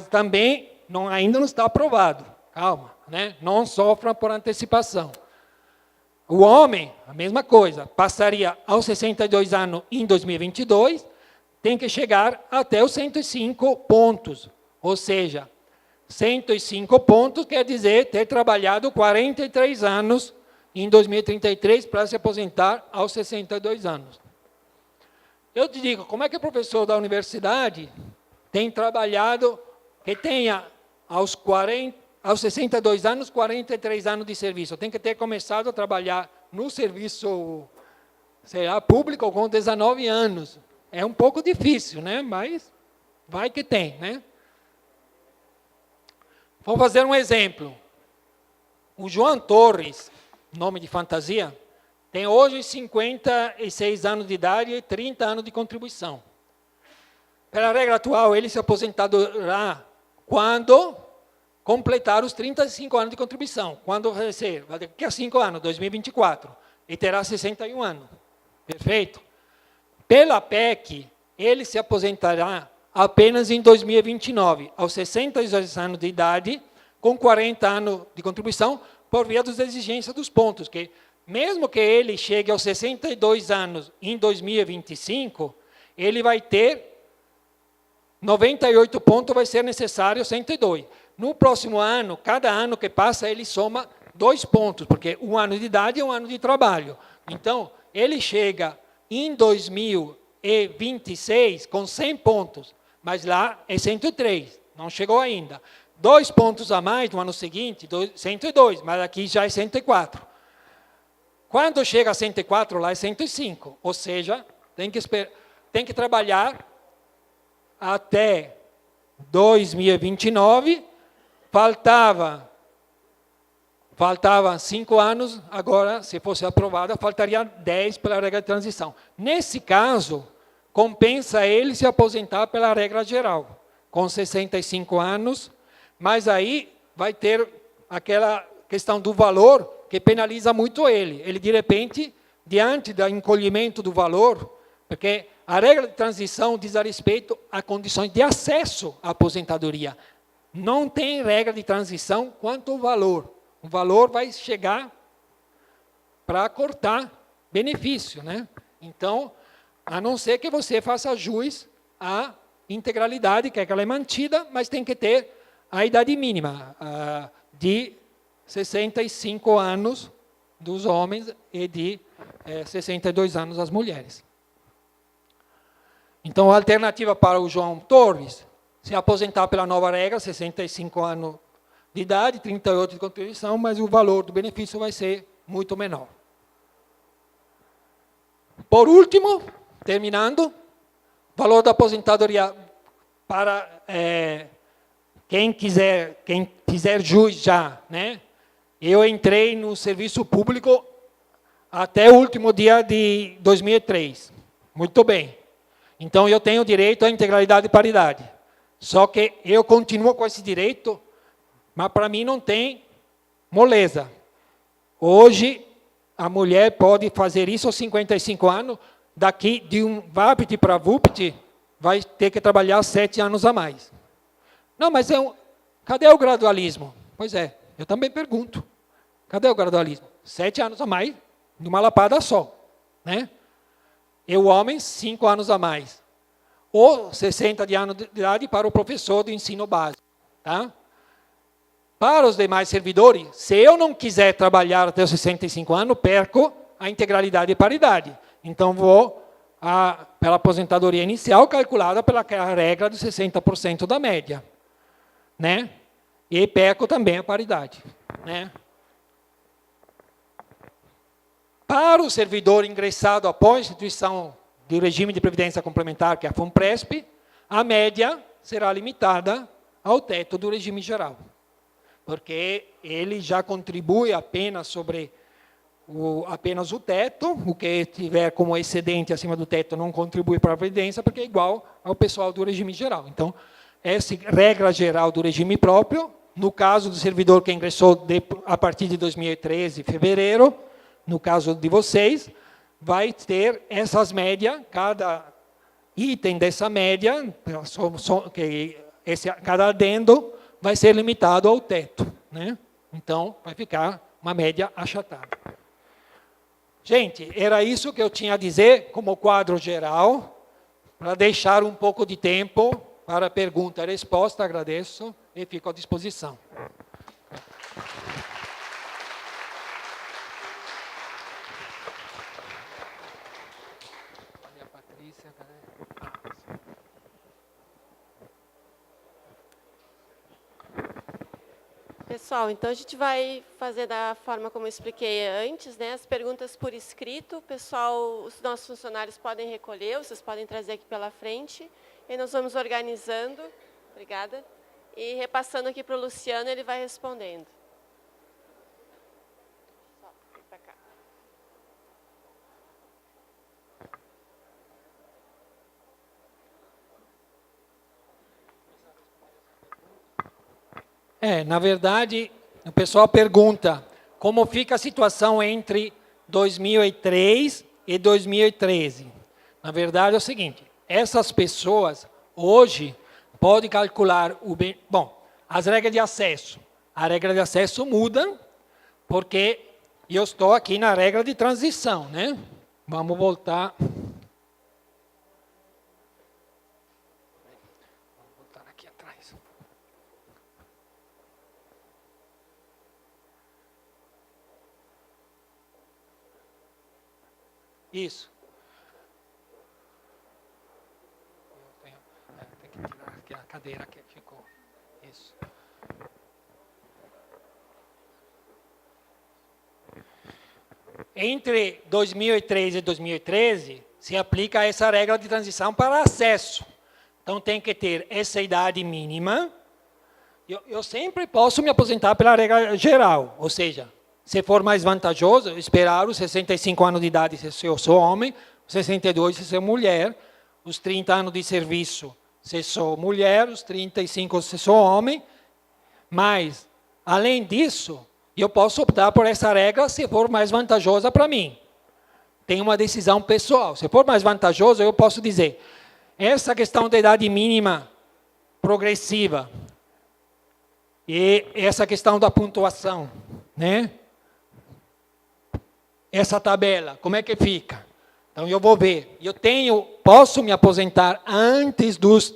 Speaker 4: também ainda não está aprovado. Calma, né? Não sofram por antecipação. O homem, a mesma coisa, passaria aos 62 anos em 2022, tem que chegar até os 105 pontos. Ou seja, 105 pontos quer dizer ter trabalhado 43 anos em 2033 para se aposentar aos 62 anos. Eu te digo, como é que o professor da universidade tem trabalhado, que tenha aos 62 anos, 43 anos de serviço? Tem que ter começado a trabalhar no serviço, sei lá, público com 19 anos. É um pouco difícil, né? Mas vai que tem, né? Vou fazer um exemplo. O João Torres, nome de fantasia, tem hoje 56 anos de idade e 30 anos de contribuição. Pela regra atual, ele se aposentará quando completar os 35 anos de contribuição. Quando vai ser? Daqui a 5 anos, 2024. E terá 61 anos. Perfeito? Pela PEC, ele se aposentará apenas em 2029, aos 62 anos de idade, com 40 anos de contribuição, por via das exigências dos pontos, que mesmo que ele chegue aos 62 anos em 2025, ele vai ter 98 pontos, vai ser necessário 102. No próximo ano, cada ano que passa, ele soma 2 pontos, porque 1 ano de idade é 1 ano de trabalho. Então, ele chega em 2026 com 100 pontos, mas lá é 103, não chegou ainda. 2 pontos a mais no ano seguinte, 102, mas aqui já é 104. Quando chega a 104, lá é 105. Ou seja, tem que trabalhar até 2029. Faltavam 5 anos, agora, se fosse aprovada, faltaria 10 pela regra de transição. Nesse caso, compensa ele se aposentar pela regra geral, com 65 anos, mas aí vai ter aquela questão do valor que penaliza muito ele. Ele, de repente, diante do encolhimento do valor, porque a regra de transição diz a respeito a condições de acesso à aposentadoria. Não tem regra de transição quanto ao valor. O valor vai chegar para cortar benefício, né? Então, a não ser que você faça jus à integralidade, que ela é mantida, mas tem que ter a idade mínima de 65 anos dos homens e de 62 anos das mulheres. Então, a alternativa para o João Torres, se aposentar pela nova regra, 65 anos de idade, 38 de contribuição, mas o valor do benefício vai ser muito menor. Por último, terminando, valor da aposentadoria para quem fizer jus já, né? Eu entrei no serviço público até o último dia de 2003. Muito bem. Então, eu tenho direito à integralidade e paridade. Só que eu continuo com esse direito, mas para mim não tem moleza. Hoje, a mulher pode fazer isso aos 55 anos, daqui de um VAPT para VUPT, vai ter que trabalhar 7 anos a mais. Não, mas cadê o gradualismo? Pois é, eu também pergunto. Cadê o gradualismo? 7 anos a mais, numa lapada só. Né? E o homem, 5 anos a mais. Ou 60 anos de idade para o professor do ensino básico. Tá? Para os demais servidores, se eu não quiser trabalhar até os 65 anos, perco a integralidade e paridade. Então, vou pela aposentadoria inicial, calculada pela regra dos 60% da média. Né? E perco também a paridade. Né? Para o servidor ingressado após a instituição do regime de previdência complementar, que é a FUNPRESP, a média será limitada ao teto do regime geral. Porque ele já contribui apenas sobre apenas o teto, o que tiver como excedente acima do teto não contribui para a previdência, porque é igual ao pessoal do regime geral. Então, essa regra geral do regime próprio, no caso do servidor que ingressou a partir de 2013, fevereiro, no caso de vocês, vai ter essas médias, cada item dessa média, cada adendo, vai ser limitado ao teto. Né? Então, vai ficar uma média achatada. Gente, era isso que eu tinha a dizer como quadro geral, para deixar um pouco de tempo para pergunta e resposta. Agradeço e fico à disposição.
Speaker 3: Pessoal, então a gente vai fazer da forma como eu expliquei antes, né? As perguntas por escrito. Pessoal, os nossos funcionários podem recolher, vocês podem trazer aqui pela frente. E nós vamos organizando, obrigada, e repassando aqui para o Luciano, ele vai respondendo. Só, para cá.
Speaker 4: Na verdade, o pessoal pergunta como fica a situação entre 2003 e 2013. Na verdade, é o seguinte, essas pessoas, hoje, podem calcular as regras de acesso. A regra de acesso muda, porque eu estou aqui na regra de transição. Né? Vamos voltar... Isso. Tem que tirar aqui a cadeira que ficou. Isso. Entre 2003 e 2013, se aplica essa regra de transição para acesso. Então, tem que ter essa idade mínima. Eu sempre posso me aposentar pela regra geral, ou seja, se for mais vantajoso, esperar os 65 anos de idade se eu sou homem, os 62 se sou mulher, os 30 anos de serviço se sou mulher, os 35 se sou homem, mas, além disso, eu posso optar por essa regra se for mais vantajosa para mim. Tem uma decisão pessoal. Se for mais vantajoso, eu posso dizer, essa questão da idade mínima progressiva e essa questão da pontuação, né? Essa tabela, como é que fica? Então, eu vou ver. Posso me aposentar antes dos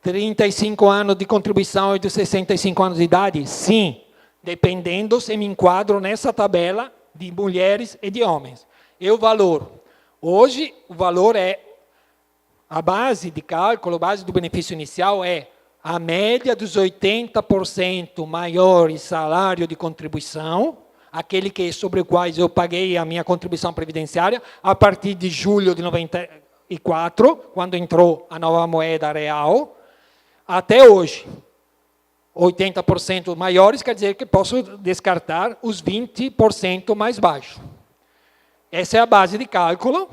Speaker 4: 35 anos de contribuição e dos 65 anos de idade? Sim, dependendo se me enquadro nessa tabela de mulheres e de homens. E o valor? Hoje, o valor é, a base de cálculo, a base do benefício inicial é a média dos 80% maiores salário de contribuição, aquele sobre o qual eu paguei a minha contribuição previdenciária a partir de julho de 94, quando entrou a nova moeda real, até hoje. 80% maiores, quer dizer que posso descartar os 20% mais baixos. Essa é a base de cálculo.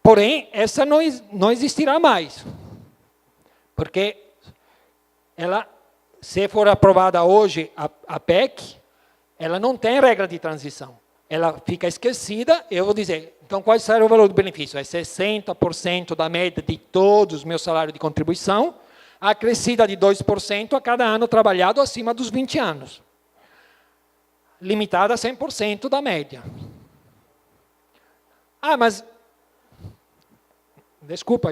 Speaker 4: Porém, essa não existirá mais. Porque ela, se for aprovada hoje a PEC, ela não tem regra de transição. Ela fica esquecida, eu vou dizer, então qual será o valor do benefício? É 60% da média de todos os meus salários de contribuição, acrescida de 2% a cada ano trabalhado acima dos 20 anos. Limitada a 100% da média. Ah, mas... Desculpa,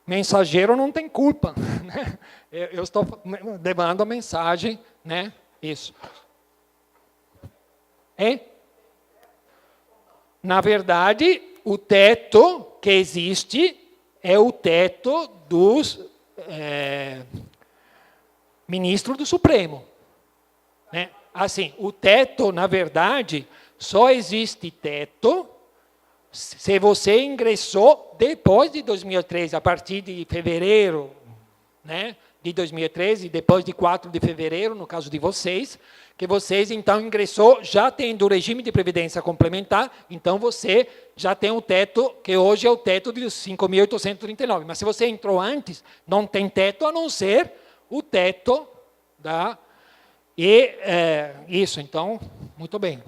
Speaker 4: mensageiro não tem culpa. Né? Eu estou levando a mensagem, né? Isso. Na verdade, o teto que existe é o teto dos ministros do Supremo. Né? Assim, o teto, na verdade, só existe teto se você ingressou depois de 2013, a partir de fevereiro, né, de 2013, depois de 4 de fevereiro, no caso de vocês, que vocês, então, ingressou já tendo o regime de previdência complementar, então você já tem o teto, que hoje é o teto de 5.839. Mas se você entrou antes, não tem teto, a não ser o teto da... isso, então, muito bem.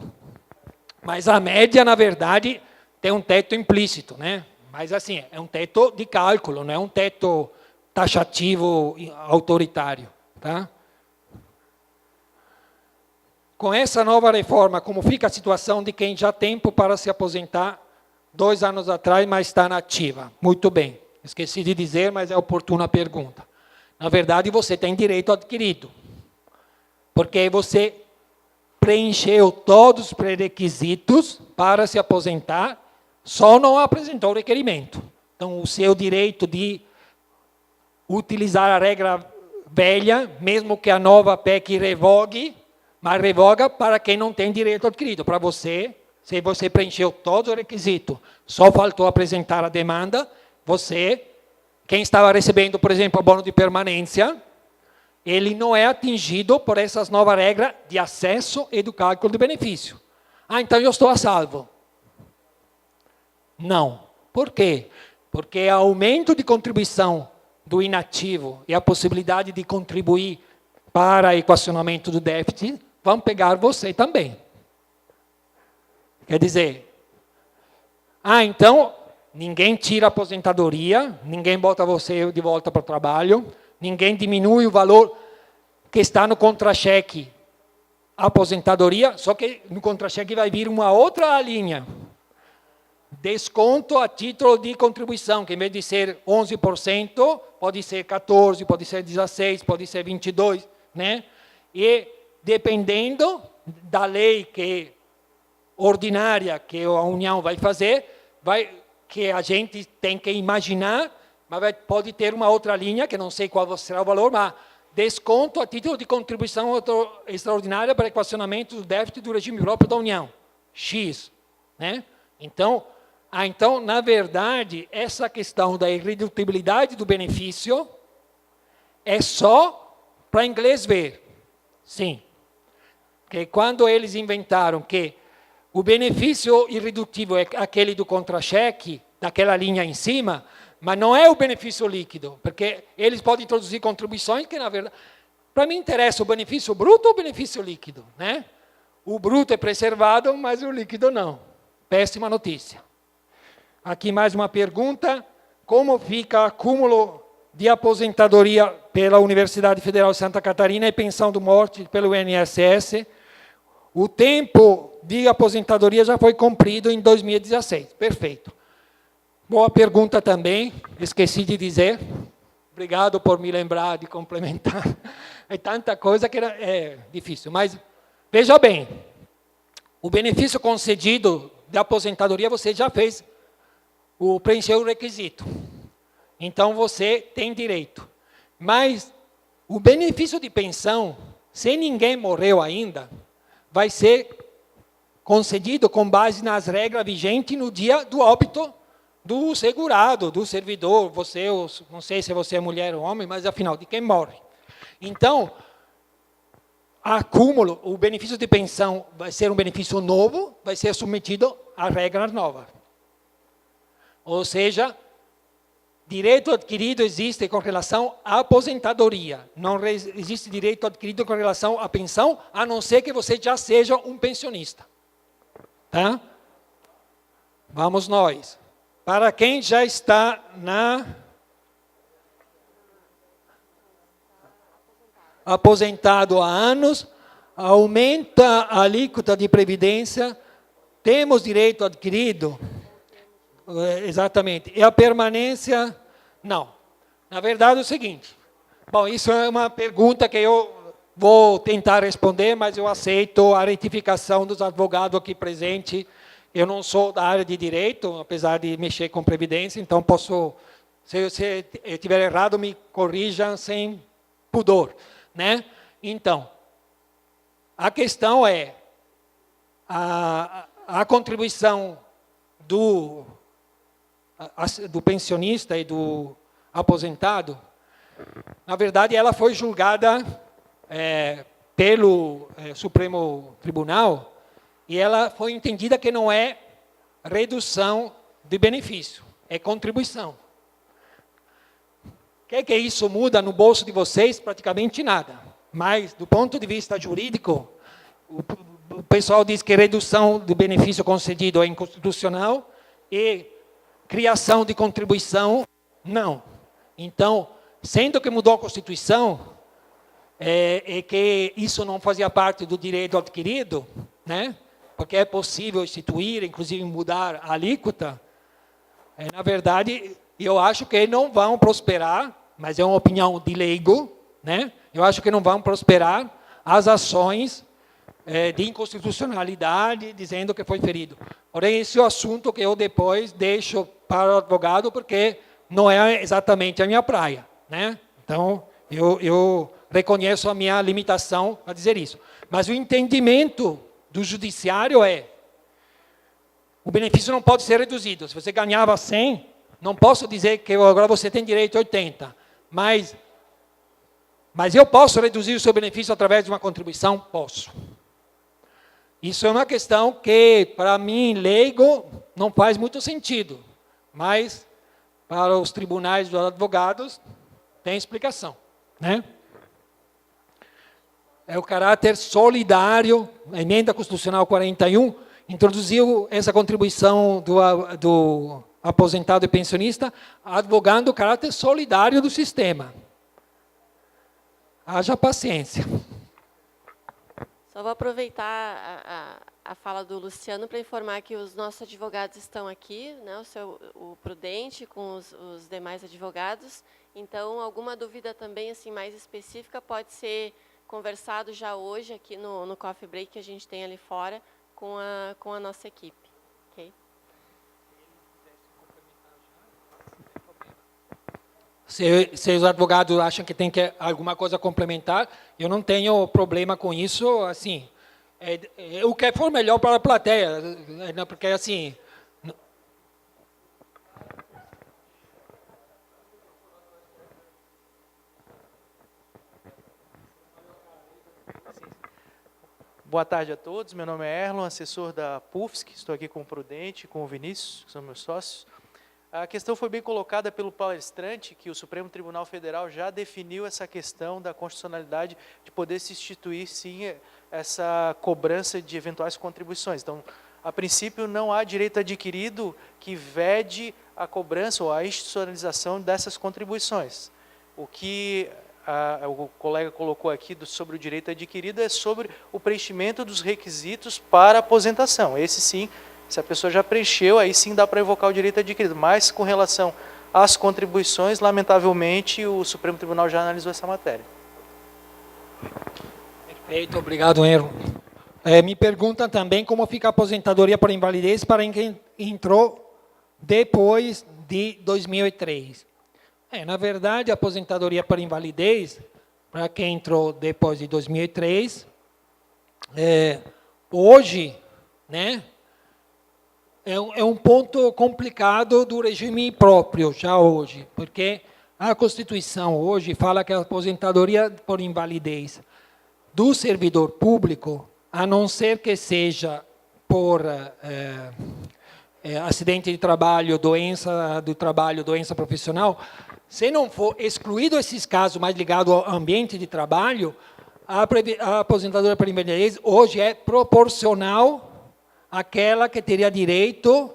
Speaker 4: Mas a média, na verdade, tem um teto implícito, né? Mas, assim, é um teto de cálculo, não é um teto taxativo autoritário, tá? Com essa nova reforma, como fica a situação de quem já tem tempo para se aposentar 2 anos atrás, mas está na ativa? Muito bem. Esqueci de dizer, mas é oportuna a pergunta. Na verdade, você tem direito adquirido. Porque você preencheu todos os pré-requisitos para se aposentar, só não apresentou o requerimento. Então, o seu direito de utilizar a regra velha, mesmo que a nova PEC revogue, mas revoga para quem não tem direito adquirido. Para você, se você preencheu todos os requisitos, só faltou apresentar a demanda, quem estava recebendo, por exemplo, o bônus de permanência, ele não é atingido por essas novas regras de acesso e do cálculo de benefício. Ah, então eu estou a salvo. Não. Por quê? Porque o aumento de contribuição do inativo e a possibilidade de contribuir para o equacionamento do déficit vão pegar você também. Quer dizer, então, ninguém tira a aposentadoria, ninguém bota você de volta para o trabalho, ninguém diminui o valor que está no contra-cheque aposentadoria, só que no contra-cheque vai vir uma outra linha. Desconto a título de contribuição, que em vez de ser 11%, pode ser 14%, pode ser 16%, pode ser 22%. Né? E dependendo da lei ordinária que a União vai fazer, que a gente tem que imaginar, mas pode ter uma outra linha, que não sei qual será o valor, mas desconto a título de contribuição extraordinária para equacionamento do déficit do regime próprio da União. X. Né? Então, na verdade, essa questão da irredutibilidade do benefício é só para inglês ver. Sim. Porque quando eles inventaram que o benefício irredutível é aquele do contra-cheque, daquela linha em cima, mas não é o benefício líquido, porque eles podem introduzir contribuições que, na verdade, para mim interessa o benefício bruto ou o benefício líquido, né? O bruto é preservado, mas o líquido não. Péssima notícia. Aqui mais uma pergunta. Como fica o acúmulo de aposentadoria pela Universidade Federal de Santa Catarina e pensão de morte pelo INSS? O tempo de aposentadoria já foi cumprido em 2016. Perfeito. Boa pergunta também, esqueci de dizer. Obrigado por me lembrar de complementar. É tanta coisa que é difícil. Mas, veja bem, o benefício concedido de aposentadoria, você já fez, preencheu o requisito. Então, você tem direito. Mas, o benefício de pensão, se ninguém morreu ainda, vai ser concedido com base nas regras vigentes no dia do óbito do segurado, do servidor, você, não sei se você é mulher ou homem, mas afinal, de quem morre. Então, acúmulo, o benefício de pensão vai ser um benefício novo, vai ser submetido a regras novas. Ou seja, direito adquirido existe com relação à aposentadoria. Não existe direito adquirido com relação à pensão, a não ser que você já seja um pensionista. Tá? Vamos nós. Para quem já está aposentado há anos, aumenta a alíquota de previdência, temos direito adquirido, exatamente, e a permanência, não. Na verdade é o seguinte, bom, isso é uma pergunta que eu vou tentar responder, mas eu aceito a retificação dos advogados aqui presentes. Eu não sou da área de direito, apesar de mexer com previdência, então posso, se eu estiver errado, me corrija sem pudor, né? Então, a questão é a contribuição do pensionista e do aposentado, na verdade, ela foi julgada pelo Supremo Tribunal, e ela foi entendida que não é redução de benefício, é contribuição. O que isso muda no bolso de vocês? Praticamente nada. Mas, do ponto de vista jurídico, o pessoal diz que redução do benefício concedido é inconstitucional e criação de contribuição, não. Então, sendo que mudou a Constituição, e que isso não fazia parte do direito adquirido, né? Porque é possível instituir, inclusive mudar a alíquota, na verdade, eu acho que não vão prosperar, mas é uma opinião de leigo, né? Eu acho que não vão prosperar as ações de inconstitucionalidade, dizendo que foi ferido. Porém, esse é o assunto que eu depois deixo para o advogado, porque não é exatamente a minha praia, né? Então, eu reconheço a minha limitação a dizer isso. Mas o entendimento do judiciário o benefício não pode ser reduzido. Se você ganhava 100, não posso dizer que agora você tem direito a 80, mas eu posso reduzir o seu benefício através de uma contribuição? Posso. Isso é uma questão que, para mim, leigo, não faz muito sentido, mas para os tribunais dos advogados tem explicação, né? É o caráter solidário, a emenda constitucional 41 introduziu essa contribuição do aposentado e pensionista, advogando o caráter solidário do sistema. Haja paciência.
Speaker 3: Só vou aproveitar a fala do Luciano para informar que os nossos advogados estão aqui, né, o Prudente com os demais advogados. Então, alguma dúvida também assim mais específica pode ser conversado já hoje aqui no Coffee Break que a gente tem ali fora com a nossa equipe. Okay?
Speaker 4: Se os advogados acham que tem alguma coisa complementar, eu não tenho problema com isso, assim, o que for melhor para a plateia, porque assim...
Speaker 5: Boa tarde a todos, meu nome é Erlon, assessor da PUFSC, estou aqui com o Prudente, com o Vinícius, que são meus sócios. A questão foi bem colocada pelo palestrante, que o Supremo Tribunal Federal já definiu essa questão da constitucionalidade de poder se instituir, sim, essa cobrança de eventuais contribuições. Então, a princípio, não há direito adquirido que vede a cobrança ou a institucionalização dessas contribuições. O que o colega colocou aqui sobre o direito adquirido é sobre o preenchimento dos requisitos para aposentação. Esse sim, se a pessoa já preencheu, aí sim dá para evocar o direito adquirido. Mas com relação às contribuições, lamentavelmente, o Supremo Tribunal já analisou essa matéria.
Speaker 4: Perfeito, obrigado, Erro. Me perguntam também como fica a aposentadoria por invalidez para quem entrou depois de 2003. Na verdade, a aposentadoria por invalidez, para quem entrou depois de 2003, hoje, né, é um ponto complicado do regime próprio, já hoje, porque a Constituição hoje fala que a aposentadoria por invalidez do servidor público, a não ser que seja por acidente de trabalho, doença do trabalho, doença profissional, se não for excluído esses casos mais ligados ao ambiente de trabalho, a aposentadoria por invalidez hoje é proporcional àquela que teria direito,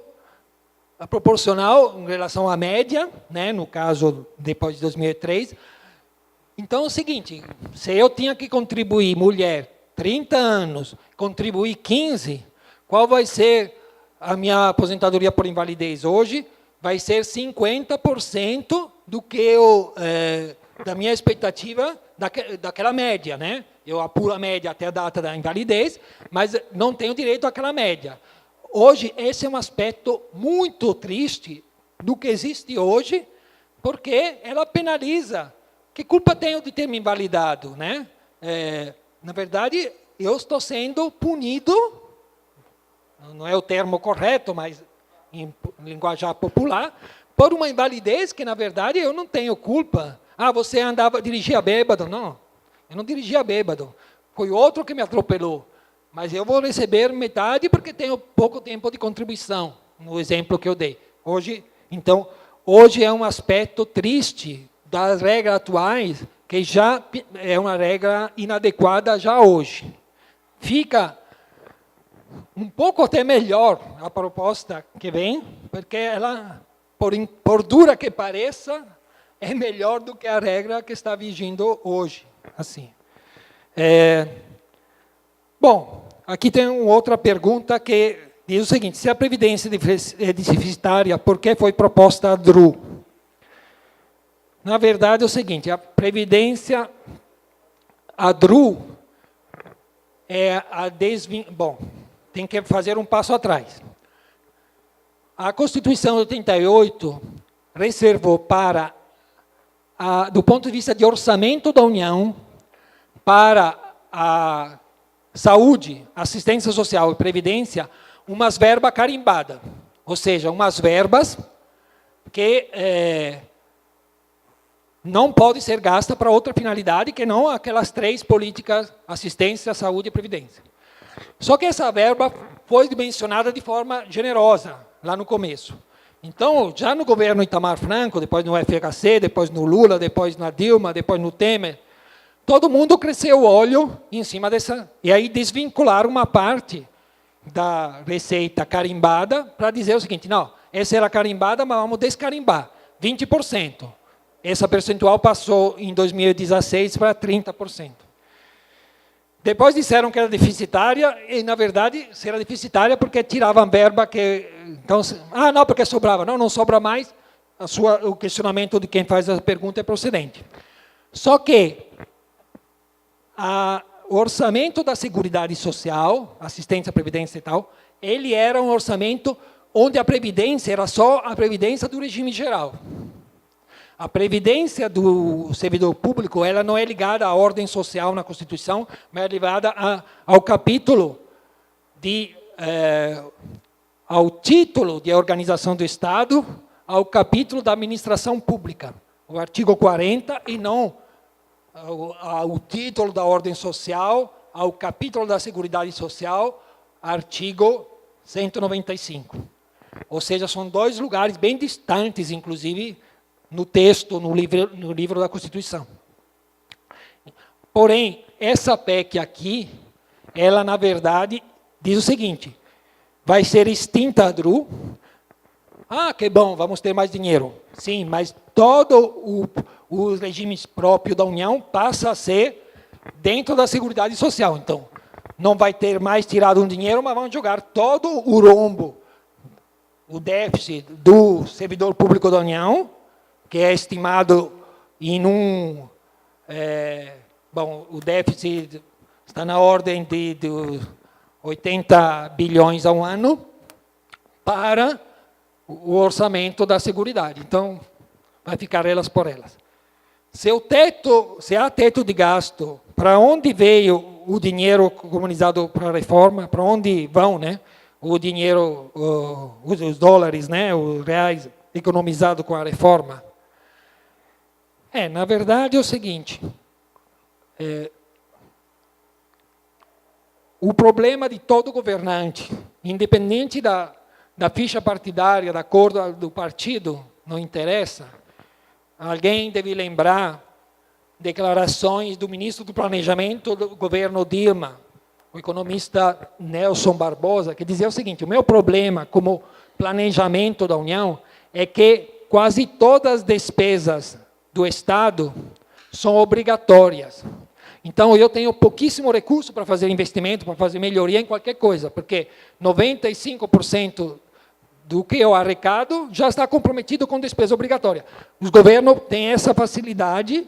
Speaker 4: proporcional em relação à média, né, no caso depois de 2003. Então é o seguinte, se eu tinha que contribuir, mulher, 30 anos, contribuir 15, qual vai ser a minha aposentadoria por invalidez hoje? Vai ser 50% do que eu, da minha expectativa daquela média, né? Eu apuro a média até a data da invalidez, mas não tenho direito àquela média. Hoje, esse é um aspecto muito triste do que existe hoje, porque ela penaliza. Que culpa tenho de ter me invalidado, né? Na verdade, eu estou sendo punido, não é o termo correto, mas em linguajar popular, por uma invalidez que, na verdade, eu não tenho culpa. Ah, você dirigia bêbado. Não, eu não dirigia bêbado. Foi outro que me atropelou. Mas eu vou receber metade porque tenho pouco tempo de contribuição, no exemplo que eu dei. Hoje é um aspecto triste das regras atuais, que já é uma regra inadequada já hoje. Fica um pouco até melhor a proposta que vem, porque ela, por dura que pareça, é melhor do que a regra que está vigindo hoje. Assim. Bom, aqui tem uma outra pergunta que diz o seguinte: se a previdência é deficitária, por que foi proposta a DRU? Na verdade é o seguinte, a previdência, a DRU, bom, tem que fazer um passo atrás. A Constituição de 88 reservou para, do ponto de vista de orçamento da União, para a saúde, assistência social e previdência, umas verbas carimbadas, ou seja, umas verbas que não podem ser gastas para outra finalidade que não aquelas 3 políticas: assistência, saúde e previdência. Só que essa verba foi dimensionada de forma generosa, lá no começo. Então, já no governo Itamar Franco, depois no FHC, depois no Lula, depois na Dilma, depois no Temer, todo mundo cresceu o olho em cima dessa... E aí desvincularam uma parte da receita carimbada para dizer o seguinte: não, essa era carimbada, mas vamos descarimbar, 20%. Essa percentual passou em 2016 para 30%. Depois disseram que era deficitária, e na verdade era deficitária porque tiravam verba que... Então, não, porque sobrava. Não sobra mais. O questionamento de quem faz a pergunta é procedente. Só que o orçamento da Seguridade Social, assistência, previdência e tal, ele era um orçamento onde a previdência era só a previdência do regime geral. A previdência do servidor público, ela não é ligada à ordem social na Constituição, mas é ligada ao capítulo ao título de organização do Estado, ao capítulo da administração pública, o artigo 40, e não ao título da ordem social, ao capítulo da Seguridade Social, artigo 195. Ou seja, são 2 lugares bem distantes, inclusive, no texto, no livro da Constituição. Porém, essa PEC aqui, ela, na verdade, diz o seguinte: vai ser extinta a DRU. Que bom, vamos ter mais dinheiro. Sim, mas todo o regime próprio da União passa a ser dentro da Seguridade Social. Então, não vai ter mais tirado um dinheiro, mas vamos jogar todo o rombo, o déficit do servidor público da União, que é estimado em o déficit está na ordem de 80 bilhões ao ano, para o orçamento da Seguridade. Então, vai ficar elas por elas. Se há teto de gasto, para onde veio o dinheiro comunizado para a reforma, para onde vão, né? o dinheiro, os dólares, né, os reais economizados com a reforma? Na verdade é o seguinte, o problema de todo governante, independente da ficha partidária, da cor do partido, não interessa, alguém deve lembrar declarações do ministro do Planejamento do governo Dilma, o economista Nelson Barbosa, que dizia o seguinte: o meu problema como planejamento da União é que quase todas as despesas do Estado são obrigatórias. Então, eu tenho pouquíssimo recurso para fazer investimento, para fazer melhoria em qualquer coisa, porque 95% do que eu arrecado já está comprometido com despesa obrigatória. Os governos têm essa facilidade,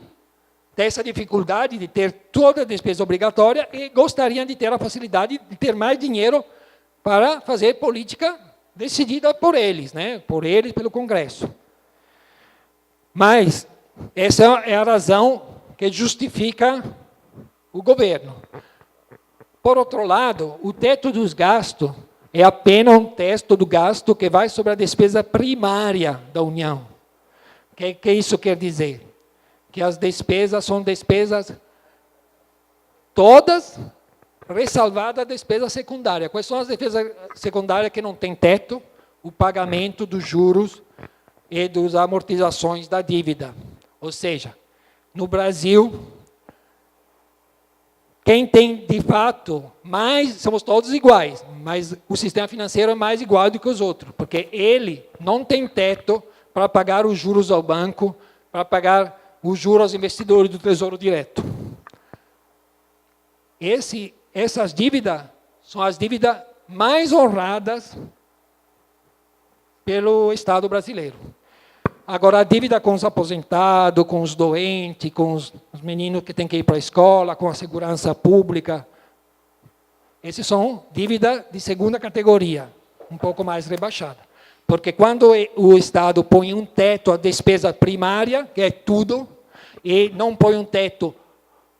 Speaker 4: têm essa dificuldade de ter toda a despesa obrigatória e gostariam de ter a facilidade de ter mais dinheiro para fazer política decidida por eles, né? Por eles, pelo Congresso. Mas essa é a razão que justifica o governo. Por outro lado, o teto dos gastos é apenas um teto do gasto que vai sobre a despesa primária da União. O que isso quer dizer? Que as despesas são despesas todas ressalvada a despesa secundária. Quais são as despesas secundárias que não têm teto? O pagamento dos juros e das amortizações da dívida. Ou seja, no Brasil, quem tem, de fato, mais, somos todos iguais, mas o sistema financeiro é mais igual do que os outros, porque ele não tem teto para pagar os juros ao banco, para pagar os juros aos investidores do Tesouro Direto. Essas dívidas são as dívidas mais honradas pelo Estado brasileiro. Agora, a dívida com os aposentados, com os doentes, com os meninos que têm que ir para a escola, com a segurança pública, esses são dívidas de segunda categoria, um pouco mais rebaixada. Porque quando o Estado põe um teto à despesa primária, que é tudo, e não põe um teto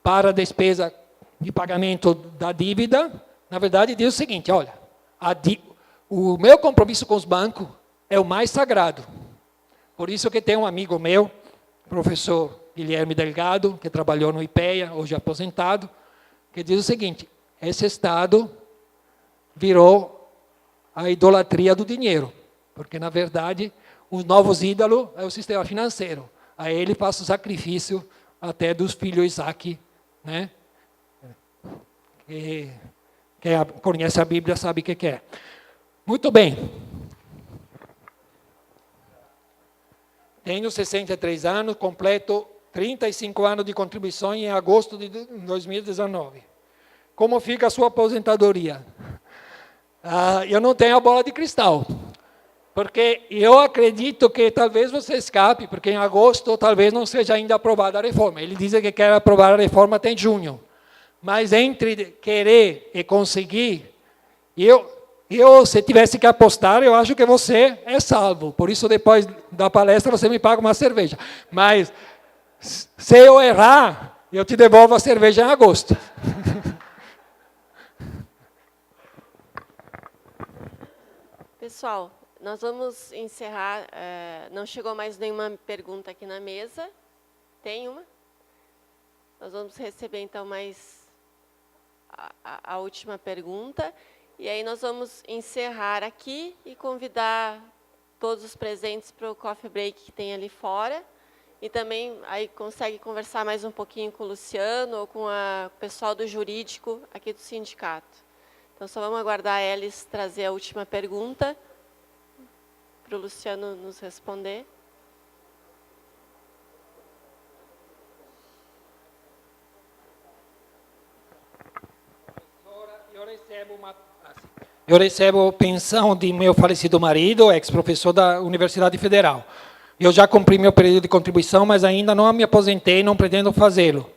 Speaker 4: para a despesa de pagamento da dívida, na verdade diz o seguinte: olha, o meu compromisso com os bancos é o mais sagrado. Por isso que tem um amigo meu, professor Guilherme Delgado, que trabalhou no IPEA, hoje aposentado, que diz o seguinte: esse Estado virou a idolatria do dinheiro, porque, na verdade, os novos ídolos é o sistema financeiro. A ele faz o sacrifício até dos filhos Isaac, né? Quem conhece a Bíblia sabe o que é. Muito bem. Tenho 63 anos, completo 35 anos de contribuição em agosto de 2019. Como fica a sua aposentadoria? Eu não tenho a bola de cristal, porque eu acredito que talvez você escape, porque em agosto talvez não seja ainda aprovada a reforma. Ele diz que quer aprovar a reforma até junho. Mas entre querer e conseguir, eu, se tivesse que apostar, eu acho que você é salvo. Por isso, depois da palestra, você me paga uma cerveja. Mas, se eu errar, eu te devolvo a cerveja em agosto.
Speaker 3: Pessoal, nós vamos encerrar. Não chegou mais nenhuma pergunta aqui na mesa. Tem uma? Nós vamos receber, então, mais a última pergunta. E aí nós vamos encerrar aqui e convidar todos os presentes para o coffee break que tem ali fora. E também aí consegue conversar mais um pouquinho com o Luciano ou com o pessoal do jurídico aqui do sindicato. Então, só vamos aguardar a Elis trazer a última pergunta para o Luciano nos responder.
Speaker 4: Eu recebo pensão de meu falecido marido, ex-professor da Universidade Federal. Eu já cumpri meu período de contribuição, mas ainda não me aposentei, não pretendo fazê-lo.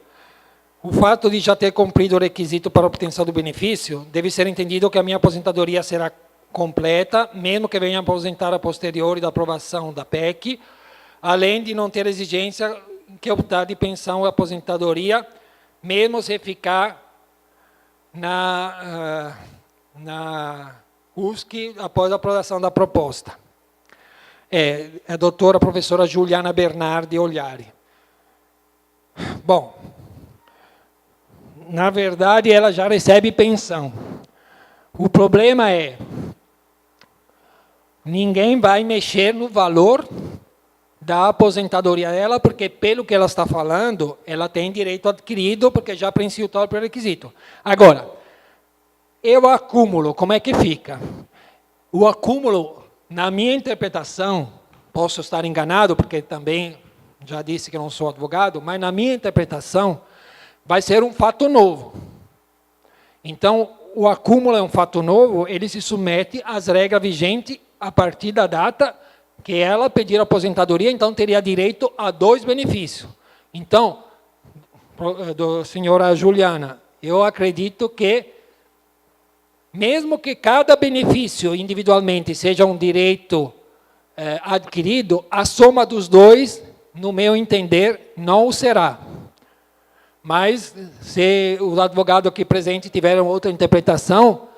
Speaker 4: O fato de já ter cumprido o requisito para a obtenção do benefício, deve ser entendido que a minha aposentadoria será completa, mesmo que venha aposentar a posteriori da aprovação da PEC, além de não ter exigência que optar de pensão ou aposentadoria, mesmo se ficar na UFSC após a aprovação da proposta. É a doutora professora Juliana Bernardi Olhari. Bom, na verdade, ela já recebe pensão. O problema é, ninguém vai mexer no valor da aposentadoria dela, porque, pelo que ela está falando, ela tem direito adquirido, porque já preencheu todo o pré-requisito. Agora, e o acúmulo, como é que fica? O acúmulo, na minha interpretação, posso estar enganado, porque também já disse que não sou advogado, mas na minha interpretação, vai ser um fato novo. Então, o acúmulo é um fato novo, ele se submete às regras vigentes a partir da data que ela pedir aposentadoria, então teria direito a 2 benefícios. Então, senhora Juliana, eu acredito que, mesmo que cada benefício individualmente seja um direito adquirido, a soma dos dois, no meu entender, não o será. Mas, se os advogados aqui presentes tiverem outra interpretação,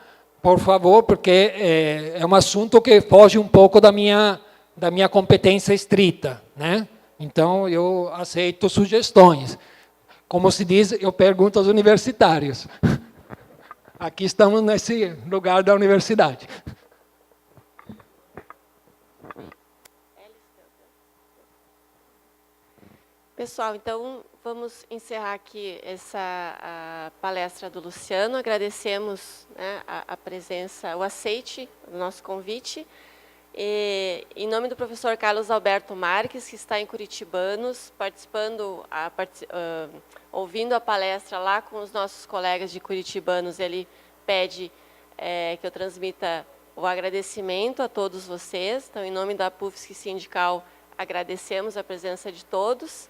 Speaker 4: por favor, porque é um assunto que foge um pouco da minha competência estrita, né? Então, eu aceito sugestões. Como se diz, eu pergunto aos universitários. Aqui estamos nesse lugar da universidade.
Speaker 3: Pessoal, então vamos encerrar aqui a palestra do Luciano. Agradecemos, né, a presença, o aceite do nosso convite. E, em nome do professor Carlos Alberto Marques, que está em Curitibanos, participando, ouvindo a palestra lá com os nossos colegas de Curitibanos, ele pede que eu transmita o agradecimento a todos vocês. Então, em nome da PUFSC Sindical, agradecemos a presença de todos.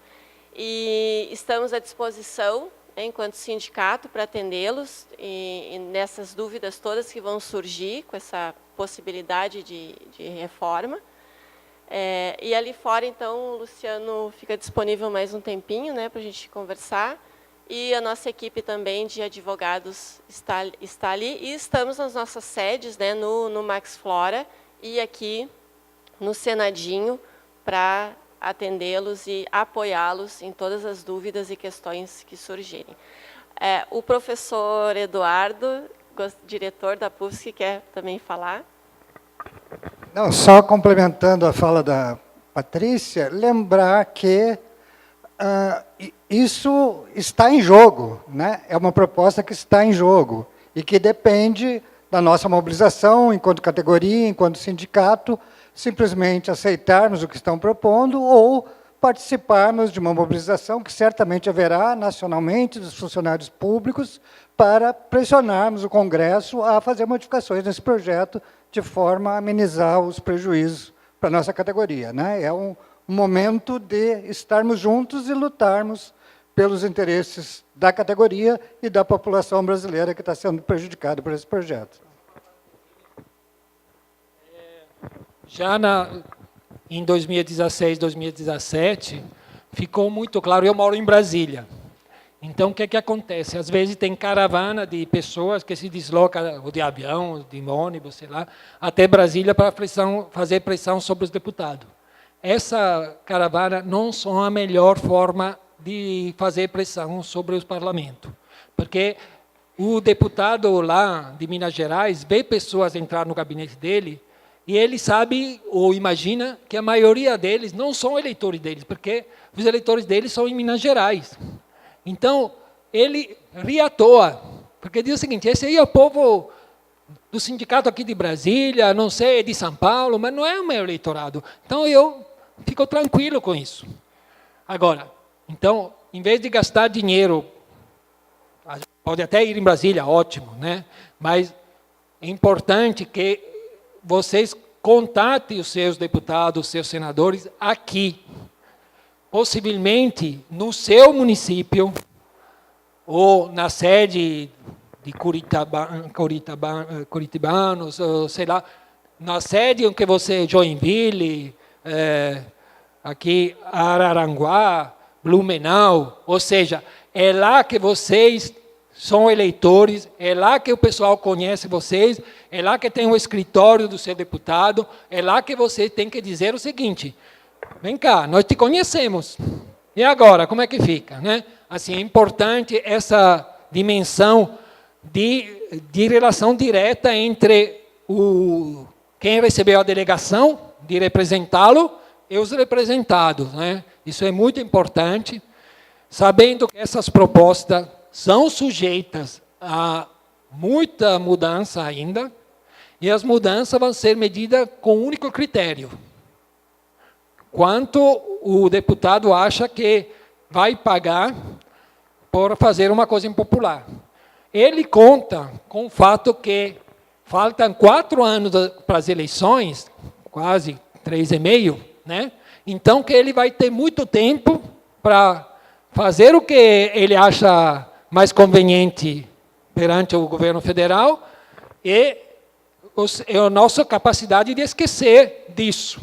Speaker 3: E estamos à disposição, enquanto sindicato, para atendê-los e nessas dúvidas todas que vão surgir com essa possibilidade de reforma. E ali fora, então, o Luciano fica disponível mais um tempinho, né, para a gente conversar. E a nossa equipe também de advogados está ali. E estamos nas nossas sedes, né, no Max Flora e aqui no Senadinho, para atendê-los e apoiá-los em todas as dúvidas e questões que surgirem. O professor Eduardo, diretor da PUFSC, quer também falar?
Speaker 6: Não, só complementando a fala da Patrícia, lembrar que isso está em jogo, né? É uma proposta que está em jogo e que depende da nossa mobilização enquanto categoria, enquanto sindicato, simplesmente aceitarmos o que estão propondo ou participarmos de uma mobilização que certamente haverá nacionalmente dos funcionários públicos para pressionarmos o Congresso a fazer modificações nesse projeto de forma a amenizar os prejuízos para a nossa categoria, né? É um momento de estarmos juntos e lutarmos pelos interesses da categoria e da população brasileira que está sendo prejudicada por esse projeto.
Speaker 4: Já em 2016, 2017, ficou muito claro, eu moro em Brasília. Então, o que acontece? Às vezes tem caravana de pessoas que se deslocam, ou de avião, de ônibus, sei lá, até Brasília para fazer pressão sobre os deputados. Essa caravana não são a melhor forma de fazer pressão sobre os parlamentos, porque o deputado lá de Minas Gerais vê pessoas entrar no gabinete dele e ele sabe ou imagina que a maioria deles não são eleitores deles, porque os eleitores deles são em Minas Gerais. Então, ele ri à toa, porque diz o seguinte, esse aí é o povo do sindicato aqui de Brasília, não sei, de São Paulo, mas não é o meu eleitorado. Então, eu fico tranquilo com isso. Agora, então, em vez de gastar dinheiro, pode até ir em Brasília, ótimo, né? Mas é importante que vocês contatem os seus deputados, os seus senadores aqui, possivelmente no seu município, ou na sede de curitibanos, ou sei lá, na sede em que você, Joinville, aqui Araranguá, Blumenau, ou seja, é lá que vocês são eleitores, é lá que o pessoal conhece vocês, é lá que tem o escritório do seu deputado, é lá que você tem que dizer o seguinte: vem cá, nós te conhecemos, e agora, como é que fica? Né? Assim, é importante essa dimensão de relação direta entre quem recebeu a delegação de representá-lo e os representados. Né? Isso é muito importante, sabendo que essas propostas são sujeitas a muita mudança ainda, e as mudanças vão ser medidas com um único critério: quanto o deputado acha que vai pagar por fazer uma coisa impopular. Ele conta com o fato que faltam 4 anos para as eleições, quase 3,5, né? Então que ele vai ter muito tempo para fazer o que ele acha mais conveniente perante o governo federal e a nossa capacidade de esquecer disso.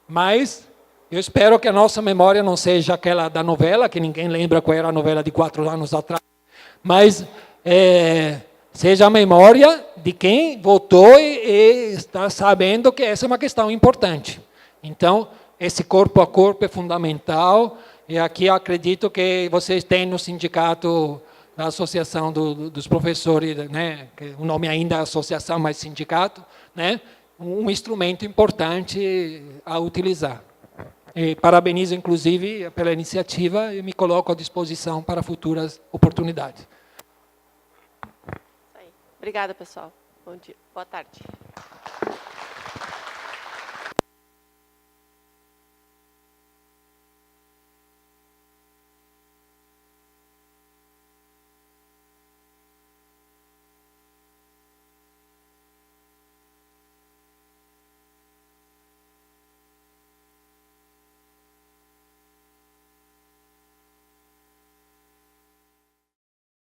Speaker 4: Mas eu espero que a nossa memória não seja aquela da novela, que ninguém lembra qual era a novela de 4 anos atrás, mas seja a memória de quem votou e está sabendo que essa é uma questão importante. Então, esse corpo a corpo é fundamental, e aqui eu acredito que vocês têm no sindicato, na Associação dos Professores, né, que o nome ainda é associação, mas sindicato, né, um instrumento importante a utilizar. E parabenizo, inclusive, pela iniciativa e me coloco à disposição para futuras oportunidades.
Speaker 3: Obrigada, pessoal. Bom dia. Boa tarde.